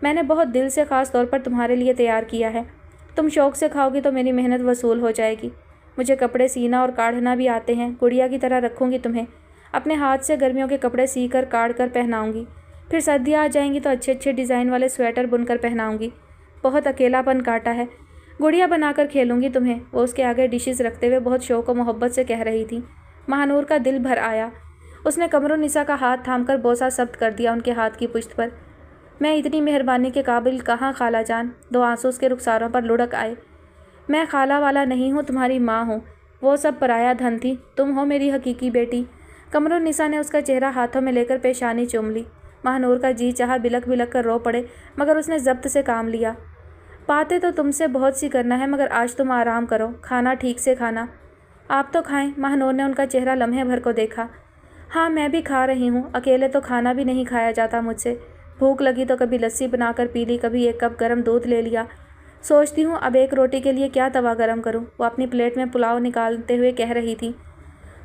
میں نے بہت دل سے خاص طور پر تمہارے لیے تیار کیا ہے۔ تم شوق سے کھاؤ گی تو میری محنت وصول ہو جائے گی۔ مجھے کپڑے سینا اور کاڑھنا بھی آتے ہیں، گڑیا کی طرح رکھوں گی تمہیں، اپنے ہاتھ سے گرمیوں کے کپڑے سی کر کاڑھ کر پہناؤں گی، پھر سردیاں آ جائیں گی تو اچھے اچھے ڈیزائن والے سویٹر بن کر پہناؤں گی۔ بہت اکیلا پن کاٹا ہے، گڑیا بنا کر کھیلوں گی تمہیں، وہ اس کے آگے ڈشز رکھتے ہوئے بہت شوق و محبت سے کہہ رہی تھی۔ ماہنور کا دل بھر آیا۔ اس نے قمرالنساء کا ہاتھ تھام کر بوسہ ثبت کر دیا ان کے ہاتھ کی پشت پر۔ میں اتنی مہربانی کے قابل کہاں خالہ جان، دو آنسو اس کے رخساروں پر لڑک آئے۔ میں خالہ والا نہیں ہوں، تمہاری ماں ہوں، وہ سب پرایا دھن تھی، تم ہو میری حقیقی بیٹی۔ قمرالنساء نے اس کا چہرہ ہاتھوں میں لے کر پیشانی چوم لی۔ ماہنور کا جی چاہا بلک بلک کر رو پڑے، مگر اس نے ضبط سے کام لیا۔ باتیں تو تم سے بہت سی کرنا ہے، مگر آج تم آرام کرو، کھانا ٹھیک سے کھانا۔ آپ تو کھائیں۔ ماہنور نے ان کا چہرہ لمحے بھر کو دیکھا۔ ہاں میں بھی کھا رہی ہوں، اکیلے تو کھانا بھی نہیں کھایا جاتا مجھ سے۔ بھوک لگی تو کبھی لسی بنا کر پی لی، کبھی ایک کپ گرم دودھ لے لیا۔ سوچتی ہوں اب ایک روٹی کے لیے کیا توا گرم کروں، وہ اپنی پلیٹ میں پلاؤ نکالتے ہوئے کہہ رہی تھی۔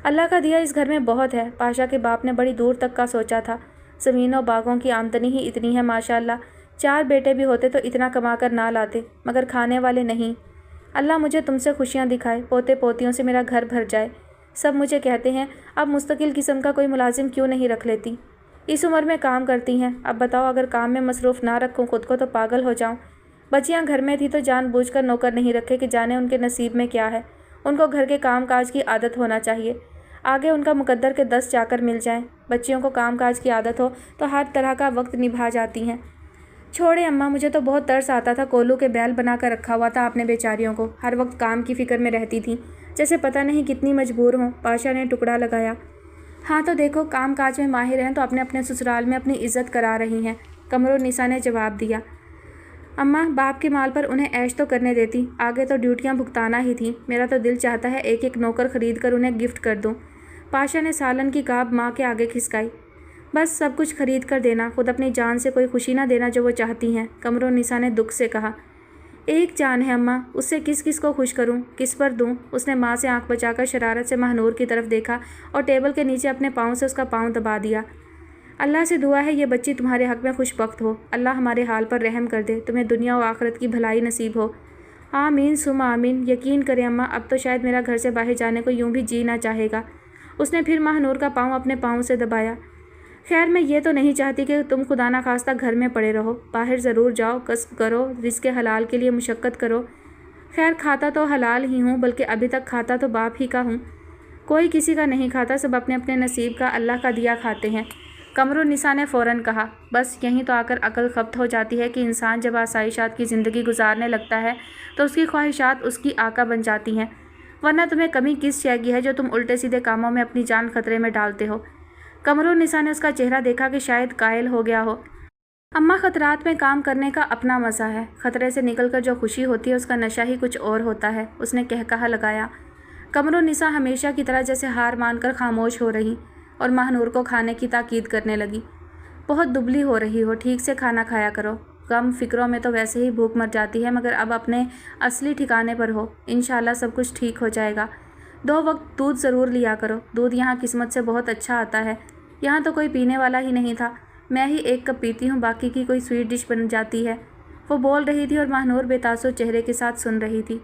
اللہ کا دیا اس گھر میں بہت ہے، پاشا کے باپ نے بڑی دور تک کا سوچا تھا، زمینوں باغوں کی آمدنی ہی اتنی ہے ماشاءاللہ، 4 بیٹے بھی ہوتے تو اتنا کما کر نہ لاتے، مگر کھانے والے نہیں۔ اللہ مجھے تم سے خوشیاں دکھائے، پوتے پوتیوں سے میرا گھر بھر جائے۔ سب مجھے کہتے ہیں اب مستقل قسم کا کوئی ملازم کیوں نہیں رکھ لیتی، اس عمر میں کام کرتی ہیں، اب بتاؤ اگر کام میں مصروف نہ رکھوں خود کو تو پاگل ہو جاؤں۔ بچیاں گھر میں تھی تو جان بوجھ کر نوکر نہیں رکھے کہ جانے ان کے نصیب میں کیا ہے، ان کو گھر کے کام کاج کی عادت ہونا چاہیے، آگے ان کا مقدر کے 10 چاکر مل جائیں۔ بچیوں کو کام کاج کی عادت ہو تو ہر طرح کا وقت نبھا جاتی ہیں۔ چھوڑے اماں، مجھے تو بہت ترس آتا تھا، کولو کے بیل بنا کر رکھا ہوا تھا اپنے بیچاریوں کو، ہر وقت کام کی فکر میں رہتی تھی، جیسے پتہ نہیں کتنی مجبور ہوں۔ پاشا نے ٹکڑا لگایا۔ हाँ तो देखो, काम काज में माहिर हैं तो अपने अपने ससुराल में अपनी इज्जत करा रही हैं, कमरुन्निसा ने जवाब दिया। अम्मा, बाप के माल पर उन्हें ऐश तो करने देती, आगे तो ड्यूटियाँ भुगताना ही थी। मेरा तो दिल चाहता है एक एक नौकर खरीद कर उन्हें गिफ्ट कर दूँ। पाशा ने सालन की काब माँ के आगे खिसकाई। बस सब कुछ खरीद कर देना, खुद अपनी जान से कोई खुशी ना देना जो वो चाहती हैं, कमरुन्निसा ने दुख से कहा। एक जान है अम्मा, उससे किस किस को खुश करूं, किस पर दूं? उसने माँ से आंख बचाकर शरारत से महानूर की तरफ देखा और टेबल के नीचे अपने पाँव से उसका पाँव दबा दिया। अल्लाह से दुआ है ये बच्ची तुम्हारे हक़ में खुशबख्त हो, अल्लाह हमारे हाल पर रहम कर दे, तुम्हें दुनिया और आखिरत की भलाई नसीब हो। आमीन सुम आमीन। यकीन करें अम्मा, अब तो शायद मेरा घर से बाहर जाने को यूं भी जी ना चाहेगा। उसने फिर महानूर का पाँव अपने पाँव से दबाया। खैर, मैं ये तो नहीं चाहती कि तुम खुदा ना खास्ता घर में पड़े रहो, बाहर ज़रूर जाओ, कस्ब करो, रिज़्क़ हलाल के लिए मुशक्क़त करो। खैर, खाता तो हलाल ही हूँ, बल्कि अभी तक खाता तो बाप ही का हूँ। कोई किसी का नहीं खाता, सब अपने अपने नसीब का, अल्लाह का दिया खाते हैं, कमरुन्निसा ने फ़ौरन कहा। बस यहीं तो आकर अकल खप्त हो जाती है कि इंसान जब आसाइशात की ज़िंदगी गुजारने लगता है तो उसकी ख्वाहिशात उसकी आका बन जाती हैं, वरना तुम्हें कमी किस शय की है जो तुम उल्टे सीधे कामों में अपनी जान खतरे में डालते हो। कमरुन्निसा ने उसका चेहरा देखा कि शायद कायल हो गया हो। अम्मा, खतरात में काम करने का अपना मज़ा है, खतरे से निकलकर जो खुशी होती है उसका नशा ही कुछ और होता है, उसने कहकहा लगाया। कमरुन्निसा हमेशा की तरह जैसे हार मानकर खामोश हो रही और महानूर को खाने की ताकीद करने लगी। बहुत दुबली हो रही हो, ठीक से खाना खाया करो, गम फिक्रों में तो वैसे ही भूख मर जाती है, मगर अब अपने असली ठिकाने पर हो, इंशाल्लाह सब कुछ ठीक हो जाएगा। 2 वक्त दूध ज़रूर लिया करो, दूध यहाँ किस्मत से बहुत अच्छा आता है। यहाँ तो कोई पीने वाला ही नहीं था, मैं ही 1 कप पीती हूँ, बाकी की कोई स्वीट डिश बन जाती है। वो बोल रही थी और महानूर बेतासुर चेहरे के साथ सुन रही थी।